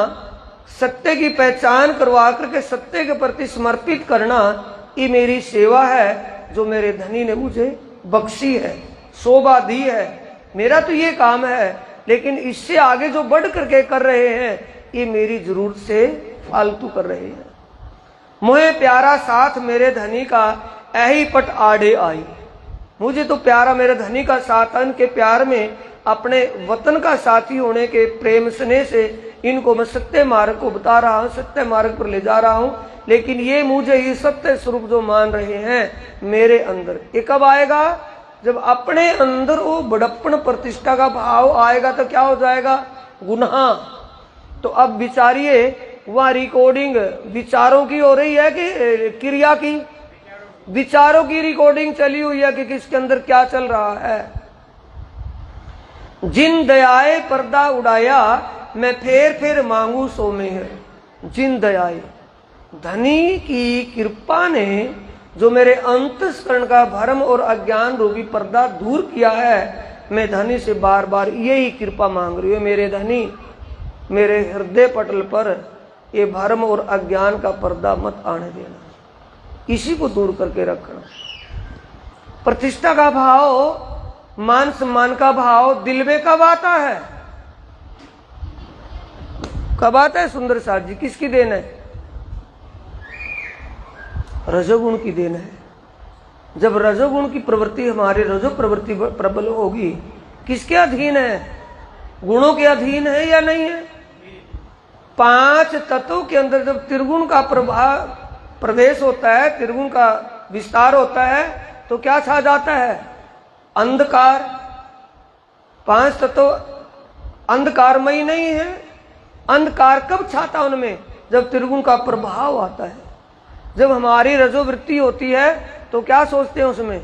सत्य की पहचान करवा करके सत्य के प्रति समर्पित करना, ये मेरी सेवा है जो मेरे धनी ने मुझे बख्शी है, शोभा दी है। मेरा तो ये काम है, लेकिन इससे आगे जो बढ़ करके कर रहे हैं, ये मेरी जरूरत से फालतू कर रहे हैं। मोहे प्यारा साथ मेरे धनी का ऐही पट आड़े आई। मुझे तो प्यारा मेरे धनी का साथ, इनके प्यार में, अपने वतन का साथी होने के प्रेम स्नेह से इनको मैं सत्य मार्ग को बता रहा हूँ, सत्य मार्ग पर ले जा रहा हूँ। लेकिन ये मुझे ये सत्य स्वरूप जो मान रहे हैं मेरे अंदर, ये कब आएगा? जब अपने अंदर वो बड़प्पन प्रतिष्ठा का भाव आएगा, तो क्या हो जाएगा? गुनाह। तो अब विचारिए, वहां रिकॉर्डिंग विचारों की हो रही है कि क्रिया की? विचारों की रिकॉर्डिंग चली हुई है कि किसके अंदर क्या चल रहा है। जिन दयाए पर्दा उड़ाया, मैं फेर फेर मांगू सो मेहर। जिन दयाए, धनी की कृपा ने जो मेरे अंतःकरण का भ्रम और अज्ञान रूपी पर्दा दूर किया है, मैं धनी से बार बार यही कृपा मांग रही हूँ। मेरे धनी, मेरे हृदय पटल पर ये भ्रम और अज्ञान का पर्दा मत आने देना, इसी को दूर करके रखना। प्रतिष्ठा का भाव, मान सम्मान का भाव दिल में कब आता है? कब आता है सुंदर साथ जी? किसकी देन है? रजोगुण की देन है। जब रजोगुण की प्रवृत्ति, हमारी रजो प्रवृत्ति प्रबल होगी, किसके अधीन है? गुणों के अधीन है या नहीं है? 5 तत्वों के अंदर जब त्रिगुण का प्रवेश होता है, त्रिगुण का विस्तार होता है, तो क्या छा जाता है? अंधकार। 5 तत्व अंधकारमयी नहीं है। अंधकार कब छाता उनमें? जब त्रिगुण का प्रभाव आता है। जब हमारी रजोवृत्ति होती है, तो क्या सोचते हैं उसमें?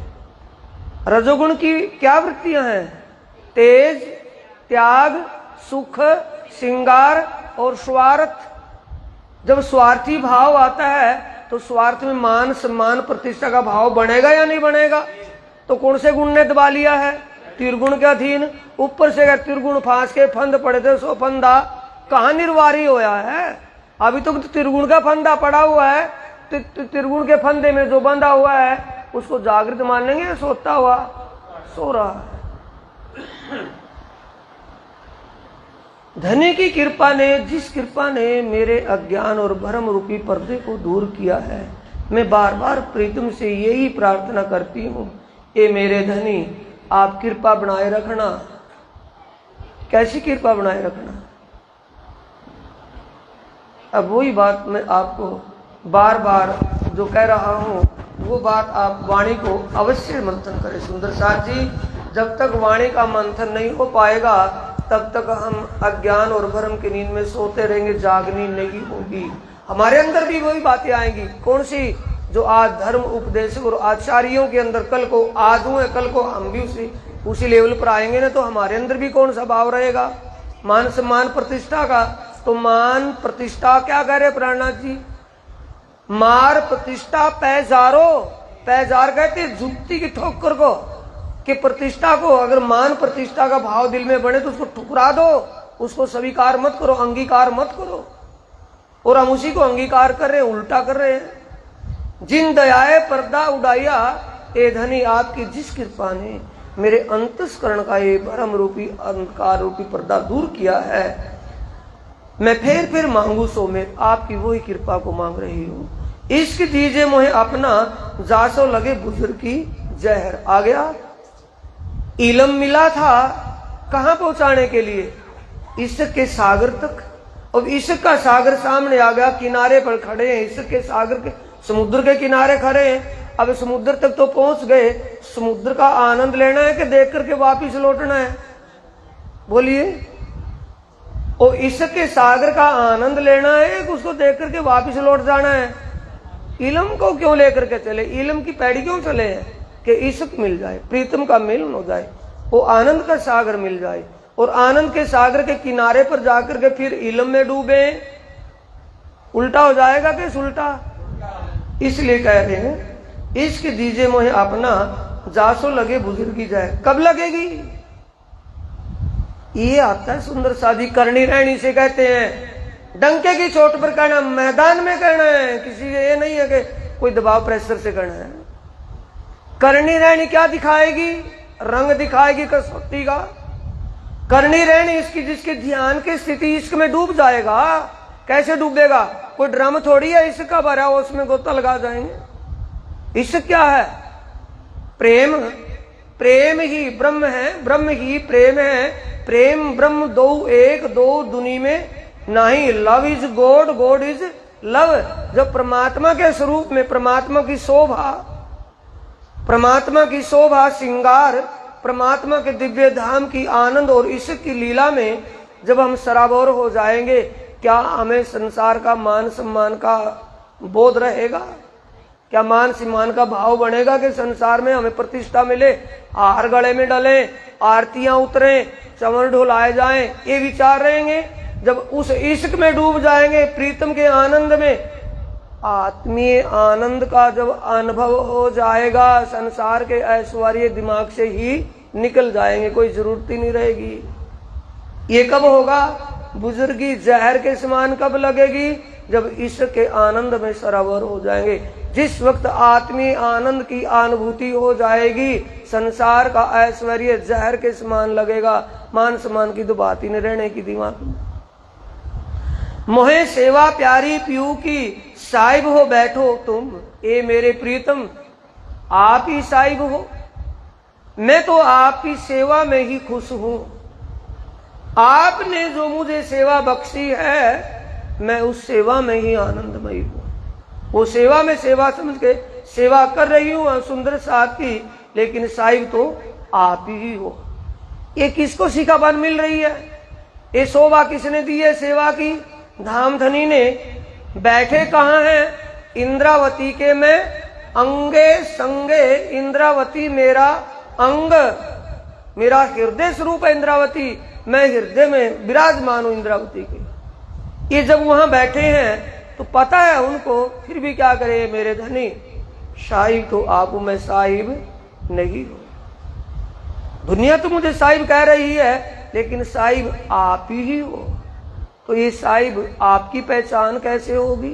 रजोगुण की क्या वृत्तियां हैं? तेज, त्याग, सुख, श्रृंगार और स्वार्थ। जब स्वार्थी भाव आता है, तो स्वार्थ में मान सम्मान प्रतिष्ठा का भाव बनेगा या नहीं बनेगा? तो कौन से गुण ने दबा लिया है? त्रिगुण के अधीन। ऊपर से अगर त्रिगुण फांस के फंद पड़े थे, सो फंदा कहाँ निर्वारी होया है? अभी तो त्रिगुण का फंदा पड़ा हुआ है। त्रिगुण के फंदे में जो बंधा हुआ है, उसको जागृत मानेंगे? सोता हुआ सो रहा है। धनी की कृपा ने, जिस कृपा ने मेरे अज्ञान और भ्रम रूपी पर्दे को दूर किया है, मैं बार बार प्रीतम से यही प्रार्थना करती हूँ, ये मेरे धनी आप कृपा बनाए रखना। कैसी कृपा बनाए रखना? अब वही बात मैं आपको बार बार जो कह रहा हूँ, वो बात आप वाणी को अवश्य मंथन करें। सुंदर साथ जी, जब तक वाणी का मंथन नहीं हो पाएगा, तब तक हम अज्ञान और भ्रम की नींद में सोते रहेंगे, जागनी नहीं होगी। हमारे अंदर भी वही बातें आएंगी। कौन सी? जो आज धर्म उपदेशक और आचार्यों के अंदर कल को आज हुए, कल को हम भी उसी लेवल पर आएंगे ना, तो हमारे अंदर भी कौन सा भाव रहेगा? मान सम्मान प्रतिष्ठा का। तो मान प्रतिष्ठा क्या कह रहे प्राणनाथ जी? मार प्रतिष्ठा पैजारो, पैजार कहते जुत्ती की ठोकर को, कि प्रतिष्ठा को अगर मान प्रतिष्ठा का भाव दिल में बने तो उसको ठुकरा दो, उसको स्वीकार मत करो, अंगीकार मत करो। और हम उसी को अंगीकार कर रहे हैं, उल्टा कर रहे हैं। जिन दयाए पर्दा उड़ाया, ए धनी आपकी जिस कृपा ने मेरे अंतस्करण का ये भ्रम रूपी अंधकार रूपी पर्दा दूर किया है, मैं फिर मांगू सो मैं आपकी वही कृपा को मांग रही हूँ। इश्क दीजिए मोहे अपना, जासो लगे बुजुर्ग की जहर। आ गया इलम मिला था कहाँ पहुंचाने के लिए? इश्क के सागर तक। अब इश्क का सागर सामने आ गया, किनारे पर खड़े हैं, इश्क के सागर के समुद्र के किनारे खड़े हैं। अब समुद्र तक तो पहुंच गए, समुद्र का आनंद लेना है कि देख करके वापिस लौटना है? बोलिए। और इश्क के सागर का आनंद लेना है कि उसको देख करके वापिस लौट जाना है? इलम को क्यों लेकर के चले? इलम की पैड़ी क्यों चले हैं? कि इश्क मिल जाए, प्रीतम का मिलन हो जाए, वो आनंद का सागर मिल जाए। और आनंद के सागर के किनारे पर जाकर के फिर इलम में डूबे, उल्टा हो जाएगा कि सुल्टा? इसलिए कह रहे हैं इश्क दीजिए मोहे अपना, जासो लगे बुजुर्गी जाए। कब लगेगी? ये आता है सुंदर शादी करनी रहनी से कहते हैं, डंके की चोट पर करना, मैदान में करना है, किसी ये नहीं है कि कोई दबाव प्रेशर से करना है। करनी रहनी क्या दिखाएगी? रंग दिखाएगी कसौटी का। करनी रहनी इसकी जिसके ध्यान की स्थिति इश्क में डूब जाएगा। कैसे डूबेगा? कोई ड्रम थोड़ी है इश्क का भरा, उसमें गोता लगा जाएंगे। इश्क क्या है? प्रेम। प्रेम ही ब्रह्म है, ब्रह्म ही प्रेम है। प्रेम ब्रह्म दो एक, दो दुनी में नहीं। Love is God, God is love. जब परमात्मा के स्वरूप में परमात्मा की शोभा, परमात्मा की शोभा श्रृंगार, परमात्मा के दिव्य धाम की आनंद और इश्क की लीला में जब हम सराबोर हो जाएंगे, क्या हमें संसार का मान सम्मान का बोध रहेगा? क्या मान सम्मान का भाव बनेगा कि संसार में हमें प्रतिष्ठा मिले, हार गले में डले, आरतियां उतरे, चमर ढुलाए जाएं? ये विचार रहेंगे। जब उस इश्क में डूब जाएंगे, प्रीतम के आनंद में, आत्मीय आनंद का जब अनुभव हो जाएगा, संसार के ऐश्वर्य दिमाग से ही निकल जाएंगे, कोई जरूरत ही नहीं रहेगी। ये कब होगा? बुजुर्गी जहर के समान कब लगेगी? जब इश्क के आनंद में सरावर हो जाएंगे। जिस वक्त आत्मीय आनंद की अनुभूति हो जाएगी, संसार का ऐश्वर्य जहर के समान लगेगा। मान सम्मान की तो बात ही नहीं रहने की दिमाग में। मोहे सेवा प्यारी पीऊ की, साहिब हो बैठो तुम, ए मेरे प्रीतम आप ही साहिब हो। मैं तो आपकी सेवा में ही खुश हूं। आपने जो मुझे सेवा बख्शी है, मैं उस सेवा में ही आनंदमयी हूं। वो सेवा में सेवा समझ के सेवा कर रही हूं सुंदर साथ की, लेकिन साहिब तो आप ही हो। ये किसको शिखाबन मिल रही है? ये शोभा किसने दी है सेवा की? धामधनी ने। बैठे कहाँ हैं? इंद्रावती के में अंगे संगे। इंद्रावती मेरा अंग, मेरा हृदय स्वरूप है इंद्रावती। मैं हृदय में विराजमान हूं इंद्रावती के। ये जब वहां बैठे हैं तो पता है उनको, फिर भी क्या करे मेरे धनी, साहिब तो आप हो, मैं साहिब नहीं हूं। दुनिया तो मुझे साहिब कह रही है, लेकिन साहिब आप ही हो। तो ये साहिब आपकी पहचान कैसे होगी?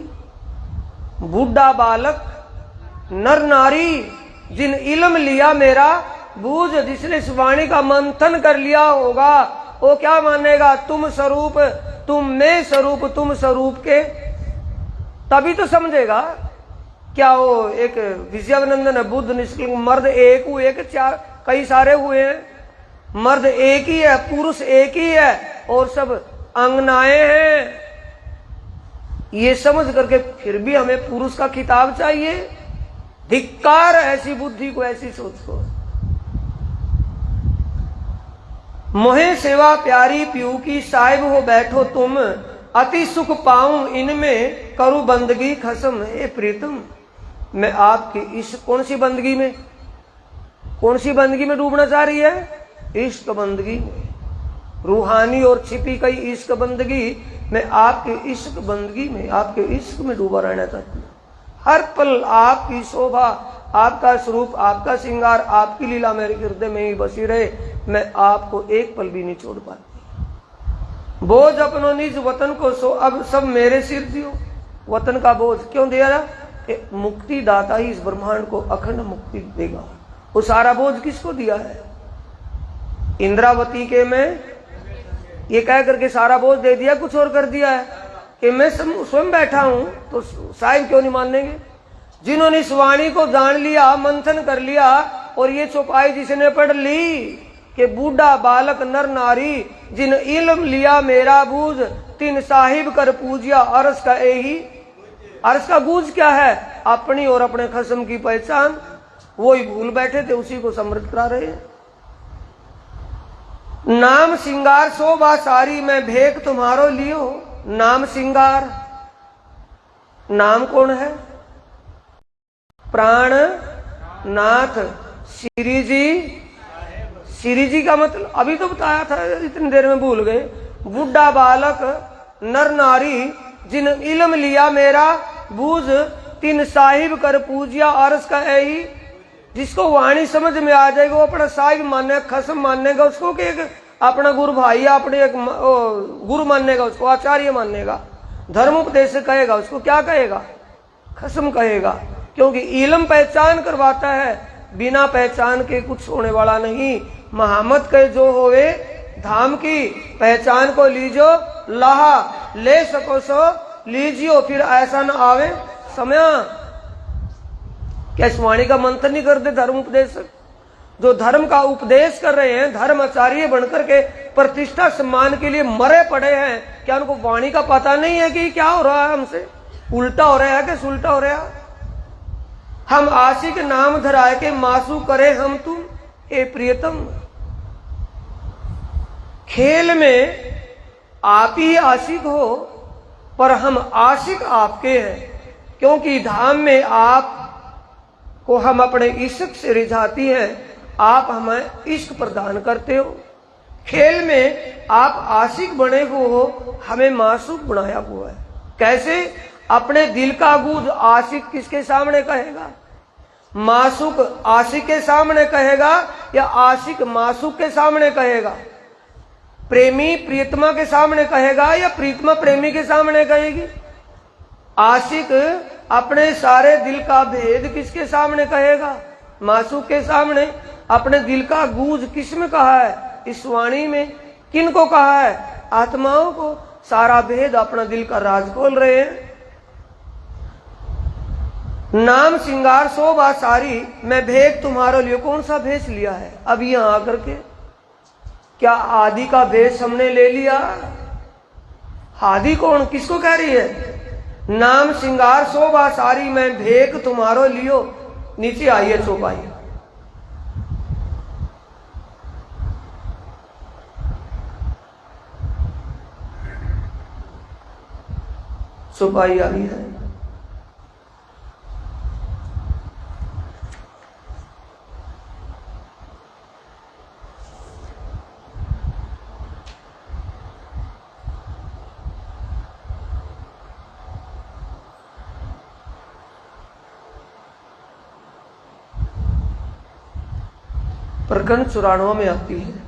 बूढ़ा बालक नर नारी जिन इल्म लिया मेरा बूझ, जिसने इस वाणी का मंथन कर लिया होगा, वो क्या मानेगा? तुम स्वरूप, तुम में स्वरूप, तुम स्वरूप के, तभी तो समझेगा। क्या वो एक विजयानंदन बुद्ध निष्कल मर्द एक हुए कि चार कई सारे हुए हैं? मर्द एक ही है, पुरुष एक ही है, और सब अंगनाएं हैं। ये समझ करके फिर भी हमें पुरुष का खिताब चाहिए? धिक्कार ऐसी बुद्धि को, ऐसी सोच को। मोहे सेवा प्यारी पीऊ की, साहिब हो बैठो तुम, अति सुख पाऊं इनमें, करूं बंदगी खसम। ए प्रीतम, मैं आपकी इस कौन सी बंदगी में, कौन सी बंदगी में डूबना चाह रही है? इश्क बंदगी में। रूहानी और छिपी कई इश्क बंदगी, मैं आपके इश्क बंदगी में, आपके इश्क में डूबा रहना चाहती हूँ। हर पल आपकी शोभा, आपका स्वरूप, आपका श्रृंगार, आपकी लीला मेरे हृदय में ही बसी रहे। मैं आपको एक पल भी नहीं छोड़ पाती। बोझ अपनो निज वतन को सो अब सब मेरे सिर दियो। वतन का बोझ क्यों दिया ना? मुक्ति दाता ही इस ब्रह्मांड को अखंड मुक्ति देगा। वो सारा बोझ किसको दिया है? इंद्रावती के में ये कह करके सारा बोझ दे दिया, कुछ और कर दिया है कि मैं स्वयं बैठा हूं, तो साहिब क्यों नहीं मानेंगे? जिन्होंने इस वाणी को जान लिया, मंथन कर लिया, और ये चौपाई जिसने पढ़ ली कि बूढ़ा बालक नर नारी जिन इल्म लिया मेरा बूझ, तिन साहिब कर पूजिया अरस का यही। अरस का बूझ क्या है? अपनी और अपने खस्म की पहचान। वो ही भूल बैठे थे, उसी को समृद्ध करा रहे हैं। नाम सिंगार शोभा सारी मैं भेक तुम्हारो लियो। नाम सिंगार, नाम कौन है? प्राण नाथ श्री जी। श्री जी का मतलब अभी तो बताया था, इतनी देर में भूल गए। बूढ़ा बालक नर नारी जिन इल्म लिया मेरा बूझ, तिन साहिब कर पूजिया अरस का यही। जिसको वाणी समझ में आ जाएगा वो अपना साहिब माने, खस्म मानेगा उसको, कि एक अपना गुरु भाई, अपने एक गुरु मानेगा उसको, आचार्य मानेगा। धर्म उपदेश कहेगा उसको, क्या कहेगा? खस्म कहेगा। क्योंकि इल्म पहचान करवाता है, बिना पहचान के कुछ होने वाला नहीं। महामत के जो होवे धाम की, पहचान को लीजो लाहा, ले सको सो लीजियो, फिर ऐसा न आवे समय। क्या इस वाणी का मंथन नहीं करते धर्म उपदेशक? जो धर्म का उपदेश कर रहे हैं, धर्म आचार्य बनकर के प्रतिष्ठा सम्मान के लिए मरे पड़े हैं, क्या उनको वाणी का पता नहीं है कि क्या हो रहा है हमसे? उल्टा हो रहा है कि सुलटा हो रहा है? हम आशिक नाम धराए के मासू करे हम तुम, ए प्रियतम। खेल में आप ही आशिक हो, पर हम आशिक आपके हैं। क्योंकि धाम में आप को हम अपने इश्क से रिझाती हैं, आप हमें इश्क प्रदान करते हो। खेल में आप आशिक बने हुए हो, हमें मासूक बनाया हुआ है। कैसे? अपने दिल का गुज आशिक किसके सामने कहेगा? मासूक आशिक के सामने कहेगा या आशिक मासूक के सामने कहेगा? प्रेमी प्रियतमा के सामने कहेगा या प्रीतमा प्रेमी के सामने कहेगी? आशिक अपने सारे दिल का भेद किसके सामने कहेगा? मासूक के सामने। अपने दिल का गूंज किस में कहा है? इस वाणी में। किन को कहा है? आत्माओं को। सारा भेद अपना दिल का राज खोल रहे हैं। नाम सिंगार शोभा सारी मैं भेद तुम्हारो लियो। कौन सा भेष लिया है अब यहां आकर के? क्या आदि का भेष हमने ले लिया? आदि कौन, किसको कह रही है? नाम सिंगार शोभा सारी मैं भेक तुम्हारो लियो। नीचे आइए चौपाई। चौपाई आई है। प्रकरण 94 में आती है।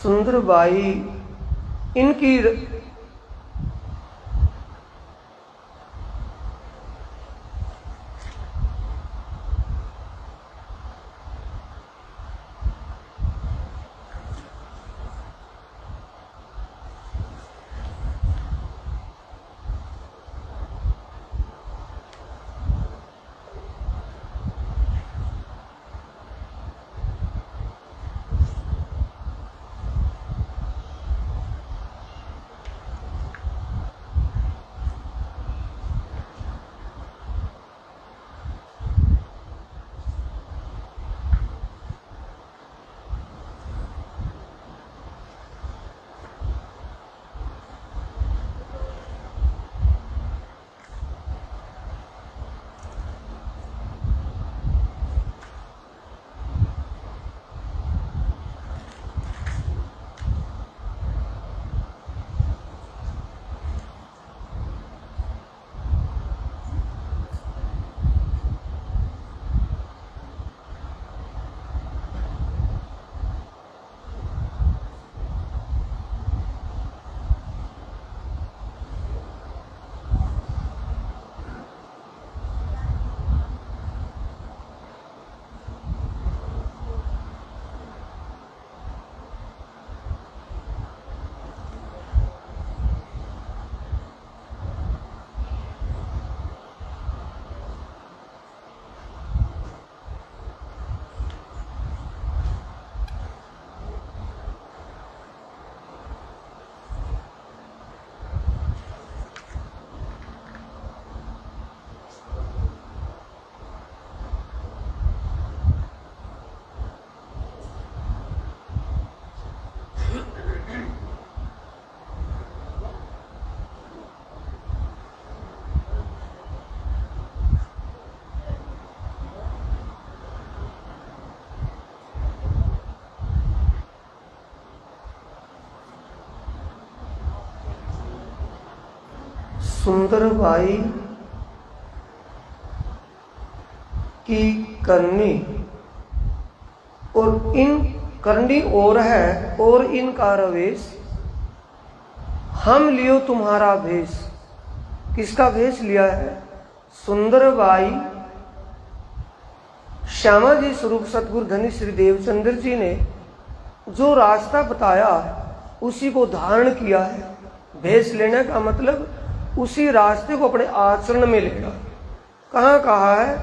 सुंदरबाई इनकी सुंदर बाई की करनी, और इन करनी और है और इनका रवेश, हम लियो तुम्हारा भेष। किसका भेष लिया है? सुंदर बाई। श्यामा जी स्वरूप सतगुरु धनी श्री देवचंद्र जी ने जो रास्ता बताया उसी को धारण किया है। भेष लेने का मतलब उसी रास्ते को अपने आचरण में लेना। कहाँ कहा है?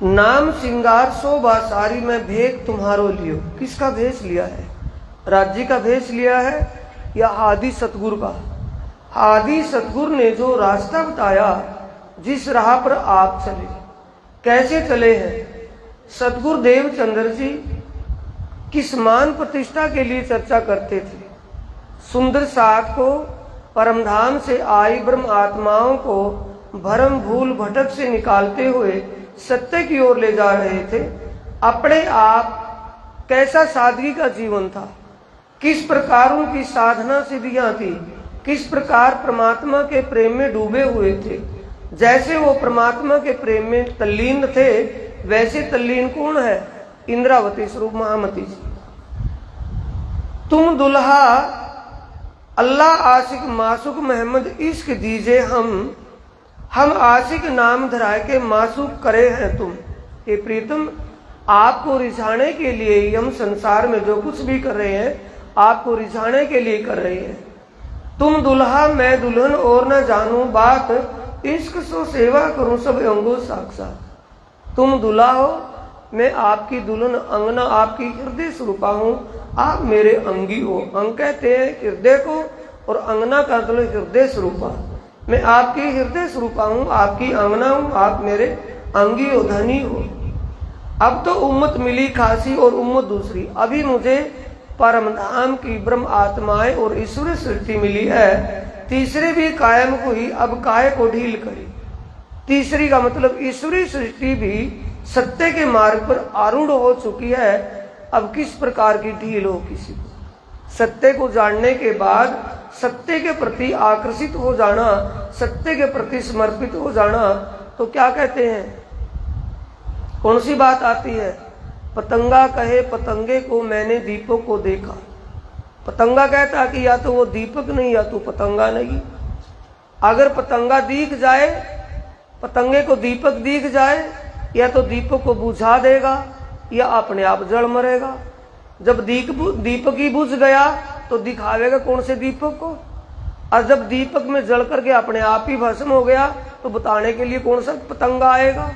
नाम सिंगार शोभा सारी में भेद तुम्हारो लियो। किसका भेष लिया है? राज्य का भेष लिया है या आदि सतगुरु का? आदि सतगुरु ने जो रास्ता बताया, जिस राह पर आप चले, कैसे चले हैं? सतगुरु देवचंद्र जी किस मान प्रतिष्ठा के लिए चर्चा करते थे? सुंदर साथ को, परमधाम से आई ब्रह्म आत्माओं को भरम भूल भटक से निकालते हुए सत्य की ओर ले जा रहे थे। अपने आप कैसा सादगी का जीवन था, किस प्रकार उनकी साधना सिद्धियां थी, किस प्रकार परमात्मा के प्रेम में डूबे हुए थे। जैसे वो परमात्मा के प्रेम में तल्लीन थे, वैसे तल्लीन कौन है? इंद्रावती स्वरूप महामती जी। तुम दुल्हा अल्लाह आशिक मासूक मोहम्मद इश्क दीजे, हम आशिक नाम धराए के मासूक करे हैं तुम। ये प्रीतम, आपको रिझाने के लिए हम संसार में जो कुछ भी कर रहे हैं, आपको रिझाने के लिए कर रहे हैं। तुम दुल्हा मैं दुल्हन और न जानू बात, इश्क सो सेवा करूं सब अंगो साक्षात। तुम दुल्हा हो, मैं आपकी दुल्हन, अंगना आपकी हृदय स्वरूपा हूं, आप मेरे अंगी हो। अंग कहते हैं हृदय को, और अंगना का मतलब हृदय स्वरूपा। मैं आपकी हृदय स्वरूपा हूं, आपकी अंगना हूं, आप मेरे अंगी हो, धनी हो। अब तो उम्मत मिली खासी और उम्मत दूसरी। अभी मुझे परमधाम की ब्रह्म आत्माएं और ईश्वर सृष्टि मिली है। तीसरी भी कायम हुई, अब काय को ढील करी। तीसरी का मतलब ईश्वरी सृष्टि भी सत्य के मार्ग पर आरूढ़ हो चुकी है। अब किस प्रकार की ढील हो किसी को? सत्य को जानने के बाद सत्य के प्रति आकर्षित हो जाना, सत्य के प्रति समर्पित हो जाना, तो क्या कहते हैं? कौन सी बात आती है? पतंगा कहे पतंगे को मैंने दीपक को देखा। पतंगा कहता कि या तो वो दीपक नहीं या तो पतंगा नहीं। अगर पतंगा दीख जाए, पतंगे को दीपक दीख जाए, या तो दीपक को बुझा देगा या अपने आप जल मरेगा। जब दीपक ही बुझ गया तो दिखावेगा कौन से दीपक को? और जब दीपक में जल करके अपने आप ही भस्म हो गया तो बताने के लिए कौन सा पतंगा आएगा?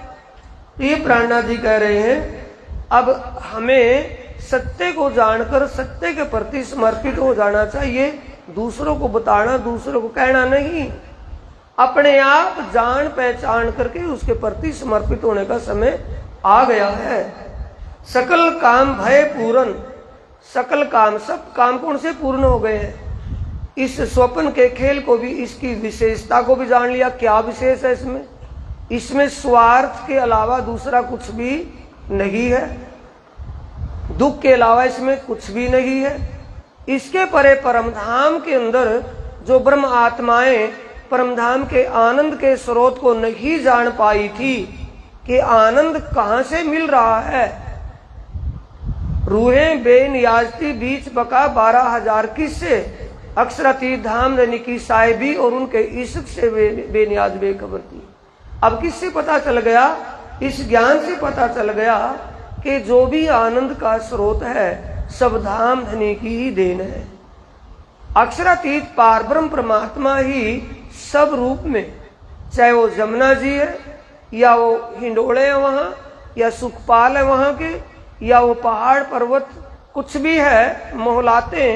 ये प्राणनाथ जी कह रहे हैं अब हमें सत्य को जानकर सत्य के प्रति समर्पित हो जाना चाहिए। दूसरों को बताना, दूसरों को कहना नहीं। अपने आप जान पहचान करके उसके प्रति समर्पित होने का समय आ गया है। सकल काम भय पूर्ण, सकल काम, सब काम कौन से पूर्ण हो गए हैं? इस स्वप्न के खेल को भी, इसकी विशेषता को भी जान लिया। क्या विशेष है इसमें? इसमें स्वार्थ के अलावा दूसरा कुछ भी नहीं है। दुख के अलावा इसमें कुछ भी नहीं है। इसके परे परमधाम के अंदर जो ब्रह्म आत्माएं परमधाम के आनंद के स्रोत को नहीं जान पाई थी कि आनंद कहां से मिल रहा है। रूहें बेनियाजती बीच बका 12,000 किससे? अक्षरातीत धाम रहने की साहिबी और उनके इश्क से बेनियाज बेखबर थी। अब किससे पता चल गया? इस ज्ञान से पता चल गया कि जो भी आनंद का स्रोत है सब धाम धनी की ही देन है। अक्षरातीत पारब्रह्म परमात्मा ही सब रूप में, चाहे वो जमुना जी है या वो हिंडोले है वहां, या सुखपाल है वहां के, या वो पहाड़ पर्वत कुछ भी है, मोहलाते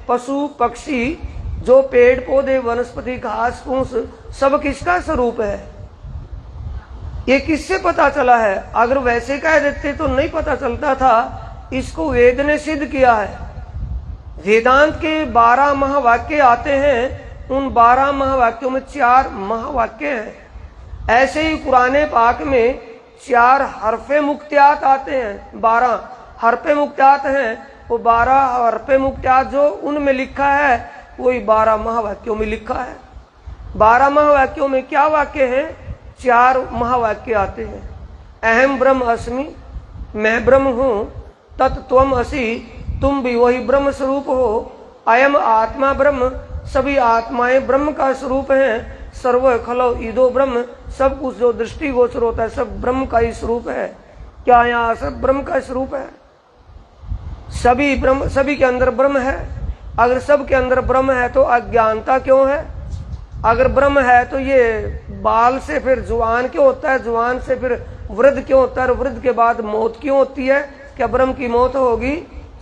पशु पक्षी, जो पेड़ पौधे वनस्पति घास फूस, सब किसका स्वरूप है? ये किससे पता चला है? अगर वैसे कह देते तो नहीं पता चलता था। इसको वेद ने सिद्ध किया है। वेदांत के 12 महावाक्य आते हैं। उन 12 महावाक्यों में 4 महावाक्य हैं। ऐसे ही कुरान पाक में 4 हरफे मुक्तियात आते हैं। 12 हरफे मुक्तियात हैं। वो 12 हर्पे मुक्त्या जो उनमें लिखा है वही 12 महावाक्यों में लिखा है। 12 महावाक्यों में क्या वाक्य हैं? 4 महावाक्य आते हैं। अहम ब्रह्म अस्मि, मैं ब्रह्म हूं, तत्त्वम असि, तुम भी वही ब्रह्म स्वरूप हो, अयम आत्मा ब्रह्म, सभी आत्माएं ब्रह्म का स्वरूप हैं, सर्व खलो ईदो ब्रह्म, सब कुछ जो दृष्टि गोचर होता है सब ब्रह्म का ही स्वरूप है। क्या यहाँ सब ब्रह्म का स्वरूप है? सभी ब्रह्म, सभी के अंदर ब्रह्म है। अगर सब के अंदर ब्रह्म है तो अज्ञानता क्यों है? अगर ब्रह्म है तो ये बाल से फिर जुआन क्यों होता है, जुआन से फिर वृद्ध क्यों होता है, और वृद्ध के बाद मौत क्यों होती है? क्या ब्रह्म की मौत होगी?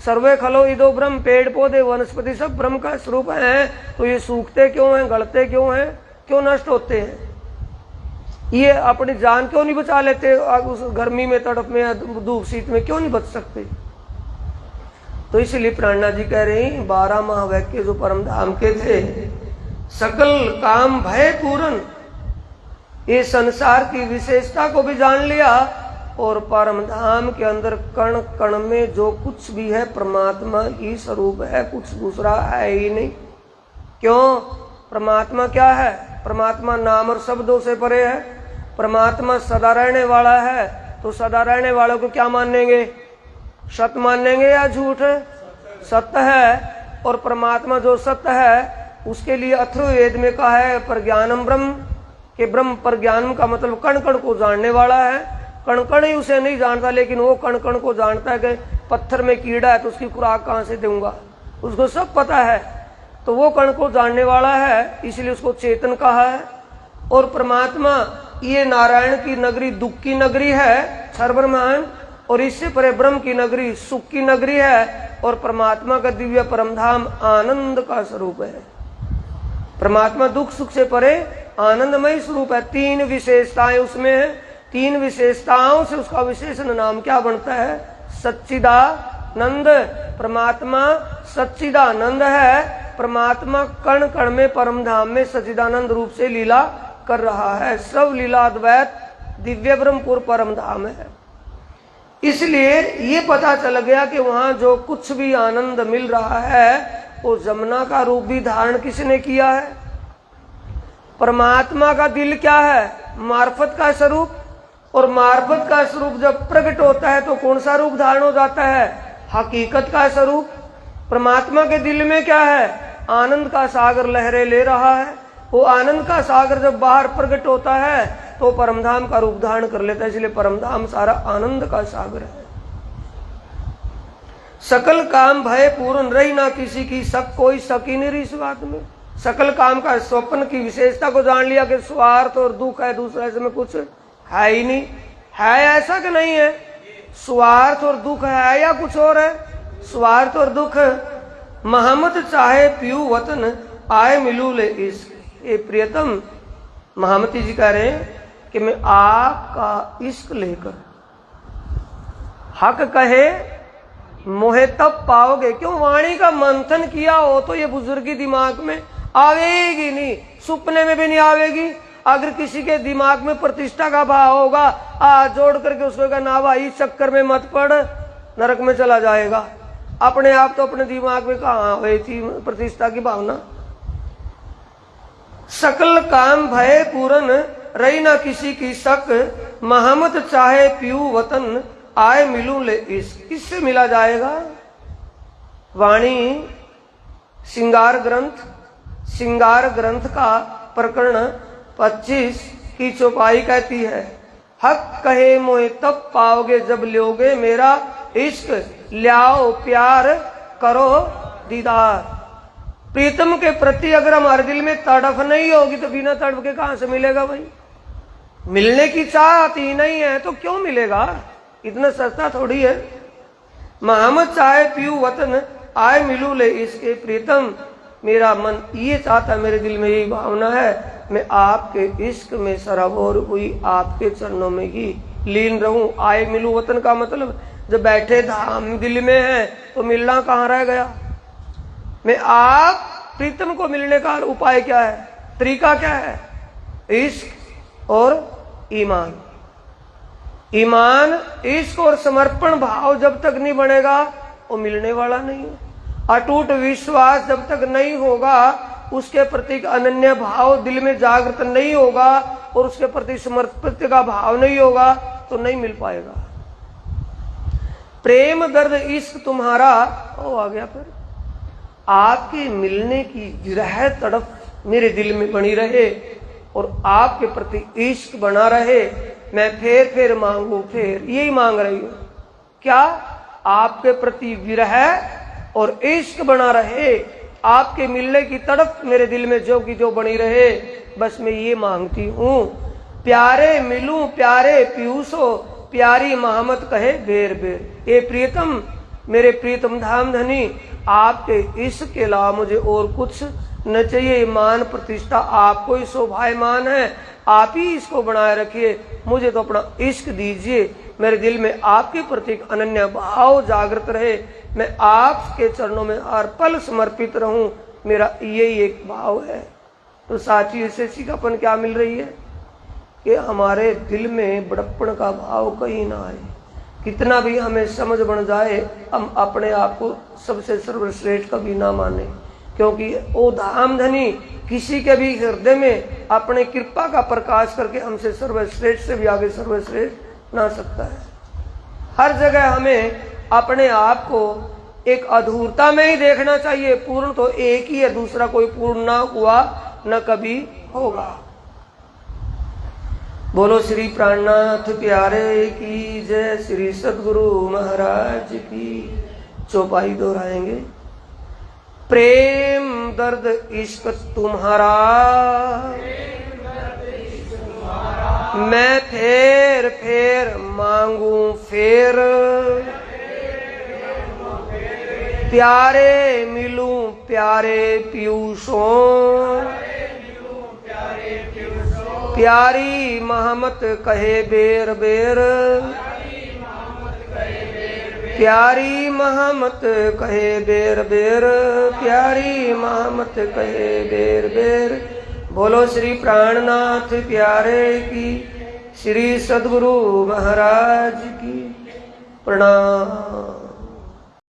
सर्वे खलो इदो ब्रह्म, पेड़ पौधे वनस्पति सब ब्रह्म का स्वरूप है, तो ये सूखते क्यों हैं, गलते क्यों हैं, क्यों नष्ट होते हैं? ये अपनी जान क्यों नहीं बचा लेते? उस गर्मी में, तड़प में, धूप शीत में क्यों नहीं बच सकते? तो इसलिए प्राणनाथ जी कह रहे हैं 12 महावाक्य जो परम धाम के थे, सकल काम भय पूर्ण, ये संसार की विशेषता को भी जान लिया, और परम धाम के अंदर कण कण में जो कुछ भी है परमात्मा ही स्वरूप है, कुछ दूसरा है ही नहीं। क्यों? परमात्मा क्या है? परमात्मा नाम और शब्दों से परे है। परमात्मा सदा रहने वाला है, तो सदा रहने वालों को क्या मानेंगे? सत्य मानेंगे या झूठ? सत्य है। और परमात्मा जो सत्य है उसके लिए अथर्ववेद में कहा है प्रज्ञानम ब्रह्म, के ब्रह्म प्रज्ञानम का मतलब कण कण को जानने वाला है। कण कण ही उसे नहीं जानता, लेकिन वो कण कण को जानता है कि पत्थर में कीड़ा है तो उसकी खुराक कहाँ से दूंगा, उसको सब पता है। तो वो कण को जानने वाला है, इसलिए उसको चेतन कहा है। और परमात्मा ये नारायण की नगरी दुख की नगरी है, सर्वब्रह्मांड, और इससे परे ब्रह्म की नगरी सुख की नगरी है। और परमात्मा का दिव्य परमधाम आनंद का स्वरूप है। परमात्मा दुख सुख से परे आनंदमय स्वरूप है। 3 विशेषताएं उसमें है। 3 विशेषताओं से उसका विशेषण नाम क्या बनता है? सच्चिदानंद। परमात्मा सच्चिदानंद है। परमात्मा कण कण में परम धाम में सच्चिदानंद रूप से लीला कर रहा है। सब लीला अद्वैत दिव्य ब्रह्मपुर परम धाम है। इसलिए ये पता चल गया कि वहां जो कुछ भी आनंद मिल रहा है वो जमुना का रूप भी धारण किसने किया है? परमात्मा का दिल क्या है? मार्फत का स्वरूप। और मार्फत का स्वरूप जब प्रकट होता है तो कौन सा रूप धारण हो जाता है? हकीकत का स्वरूप। परमात्मा के दिल में क्या है? आनंद का सागर लहरें ले रहा है। वो आनंद का सागर जब बाहर प्रकट होता है तो परमधाम का रूप धारण कर लेता है। इसलिए परमधाम सारा आनंद का सागर है। सकल काम भय पूर्ण, रही ना किसी की शक, कोई शक ही नहीं रही इस बात में। सकल काम का स्वप्न की विशेषता को जान लिया कि स्वार्थ और दुख है, दूसरा इसमें कुछ है ही नहीं। है ऐसा कि नहीं है? स्वार्थ और दुख है या कुछ और है? स्वार्थ और दुख। महमत चाहे पीऊ वतन, आए मिलू ले इश्क। ये प्रियतम महामती जी कह रहे हैं कि मैं आपका इश्क लेकर, हक कहे मोहे तब पाओगे। क्यों? वाणी का मंथन किया हो तो ये बुजुर्गी दिमाग में आवेगी नहीं, सुपने में भी नहीं आवेगी। अगर किसी के दिमाग में प्रतिष्ठा का भाव होगा, जोड़ करके उसको कहा ना भाई चक्कर में मत पड़, नरक में चला जाएगा। अपने आप तो अपने दिमाग में कहाँ हुई थी प्रतिष्ठा की भावना। सकल काम भय पूर्ण, रही ना किसी की शक, महमत चाहे पीऊ वतन, आए मिलू ले इश्क। किससे मिला जाएगा? वाणी श्रृंगार ग्रंथ, श्रृंगार ग्रंथ का प्रकरण 25 की चौपाई कहती है, हक कहे मोहे तब पाओगे जब लोगे मेरा इश्क, ल्याओ प्यार करो दीदार। प्रीतम के प्रति अगर हमारे दिल में तड़फ नहीं होगी तो बिना तड़फ के कहां से मिलेगा भाई? मिलने की चाहत ही नहीं है तो क्यों मिलेगा? इतना सस्ता थोड़ी है। मोहम्मद चाहे पीऊ वतन, आए मिलू ले इसके प्रीतम। मेरा मन ये चाहता, मेरे दिल में यही भावना है, मैं आपके इश्क में सराबोर हुई आपके चरणों में ही लीन रहूं। आए मिलू वतन का मतलब जब बैठे धाम दिल में है तो मिलना कहाँ रह गया? मैं आप प्रीतम को मिलने का उपाय क्या है? तरीका क्या है? इश्क और ईमान। ईमान, इश्क और समर्पण भाव जब तक नहीं बनेगा वो मिलने वाला नहीं है। अटूट विश्वास जब तक नहीं होगा, उसके प्रति अनन्य भाव दिल में जागृत नहीं होगा और उसके प्रति समर्पित का भाव नहीं होगा तो नहीं मिल पाएगा। प्रेम दर्द इश्क तुम्हारा, वो आ गया फिर, आपके मिलने की विरह तड़प मेरे दिल में बनी रहे और आपके प्रति इश्क बना रहे। मैं फेर मांगू, फेर यही मांग रही हूं। क्या? आपके प्रति विरह और इश्क बना रहे, आपके मिलने की तड़प मेरे दिल में जो की जो बनी रहे, बस मैं ये मांगती हूं। प्यारे मिलूं प्यारे पीयूषो, प्यारी महामत कहे बेर बेर। ये प्रियतम, मेरे प्रियतम धाम धनी, आपके इश्क के अलावा मुझे और कुछ न चाहिए। मान प्रतिष्ठा आपको ही शोभायमान है, आप ही इसको बनाए रखिए। मुझे तो अपना इश्क दीजिए, मेरे दिल में आपके प्रति अनन्य भाव जागृत रहे, मैं आपके चरणों में हर पल समर्पित रहूं, मेरा यही एक भाव है। तो साथी इससे सीखापन क्या मिल रही है कि हमारे दिल में बड़प्पन का भाव कहीं ना आए। कितना भी हमें समझ बन जाए, हम अपने आप को सबसे सर्वश्रेष्ठ कभी ना माने, क्योंकि वो धाम धनी किसी के भी हृदय में अपने कृपा का प्रकाश करके हमसे सर्वश्रेष्ठ से भी आगे सर्वश्रेष्ठ ना सकता है। हर जगह हमें अपने आप को एक अधूरता में ही देखना चाहिए। पूर्ण तो एक ही है, दूसरा कोई पूर्ण ना हुआ न कभी होगा। बोलो श्री प्राणनाथ प्यारे की जय, श्री सद्गुरु महाराज की। चौपाई दोहराएंगे। प्रेम दर्द इश्क तुम्हारा, मैं फेर फेर मांगू फेर, प्यारे मिलूं प्यारे पीयूषों, प्यारी महमत कहे बेर बेर, प्यारी महमत कहे बेर बेर, प्यारी महमत कहे बेर बेर। बोलो श्री प्राणनाथ प्यारे की, श्री सद्गुरु महाराज की। प्रणाम।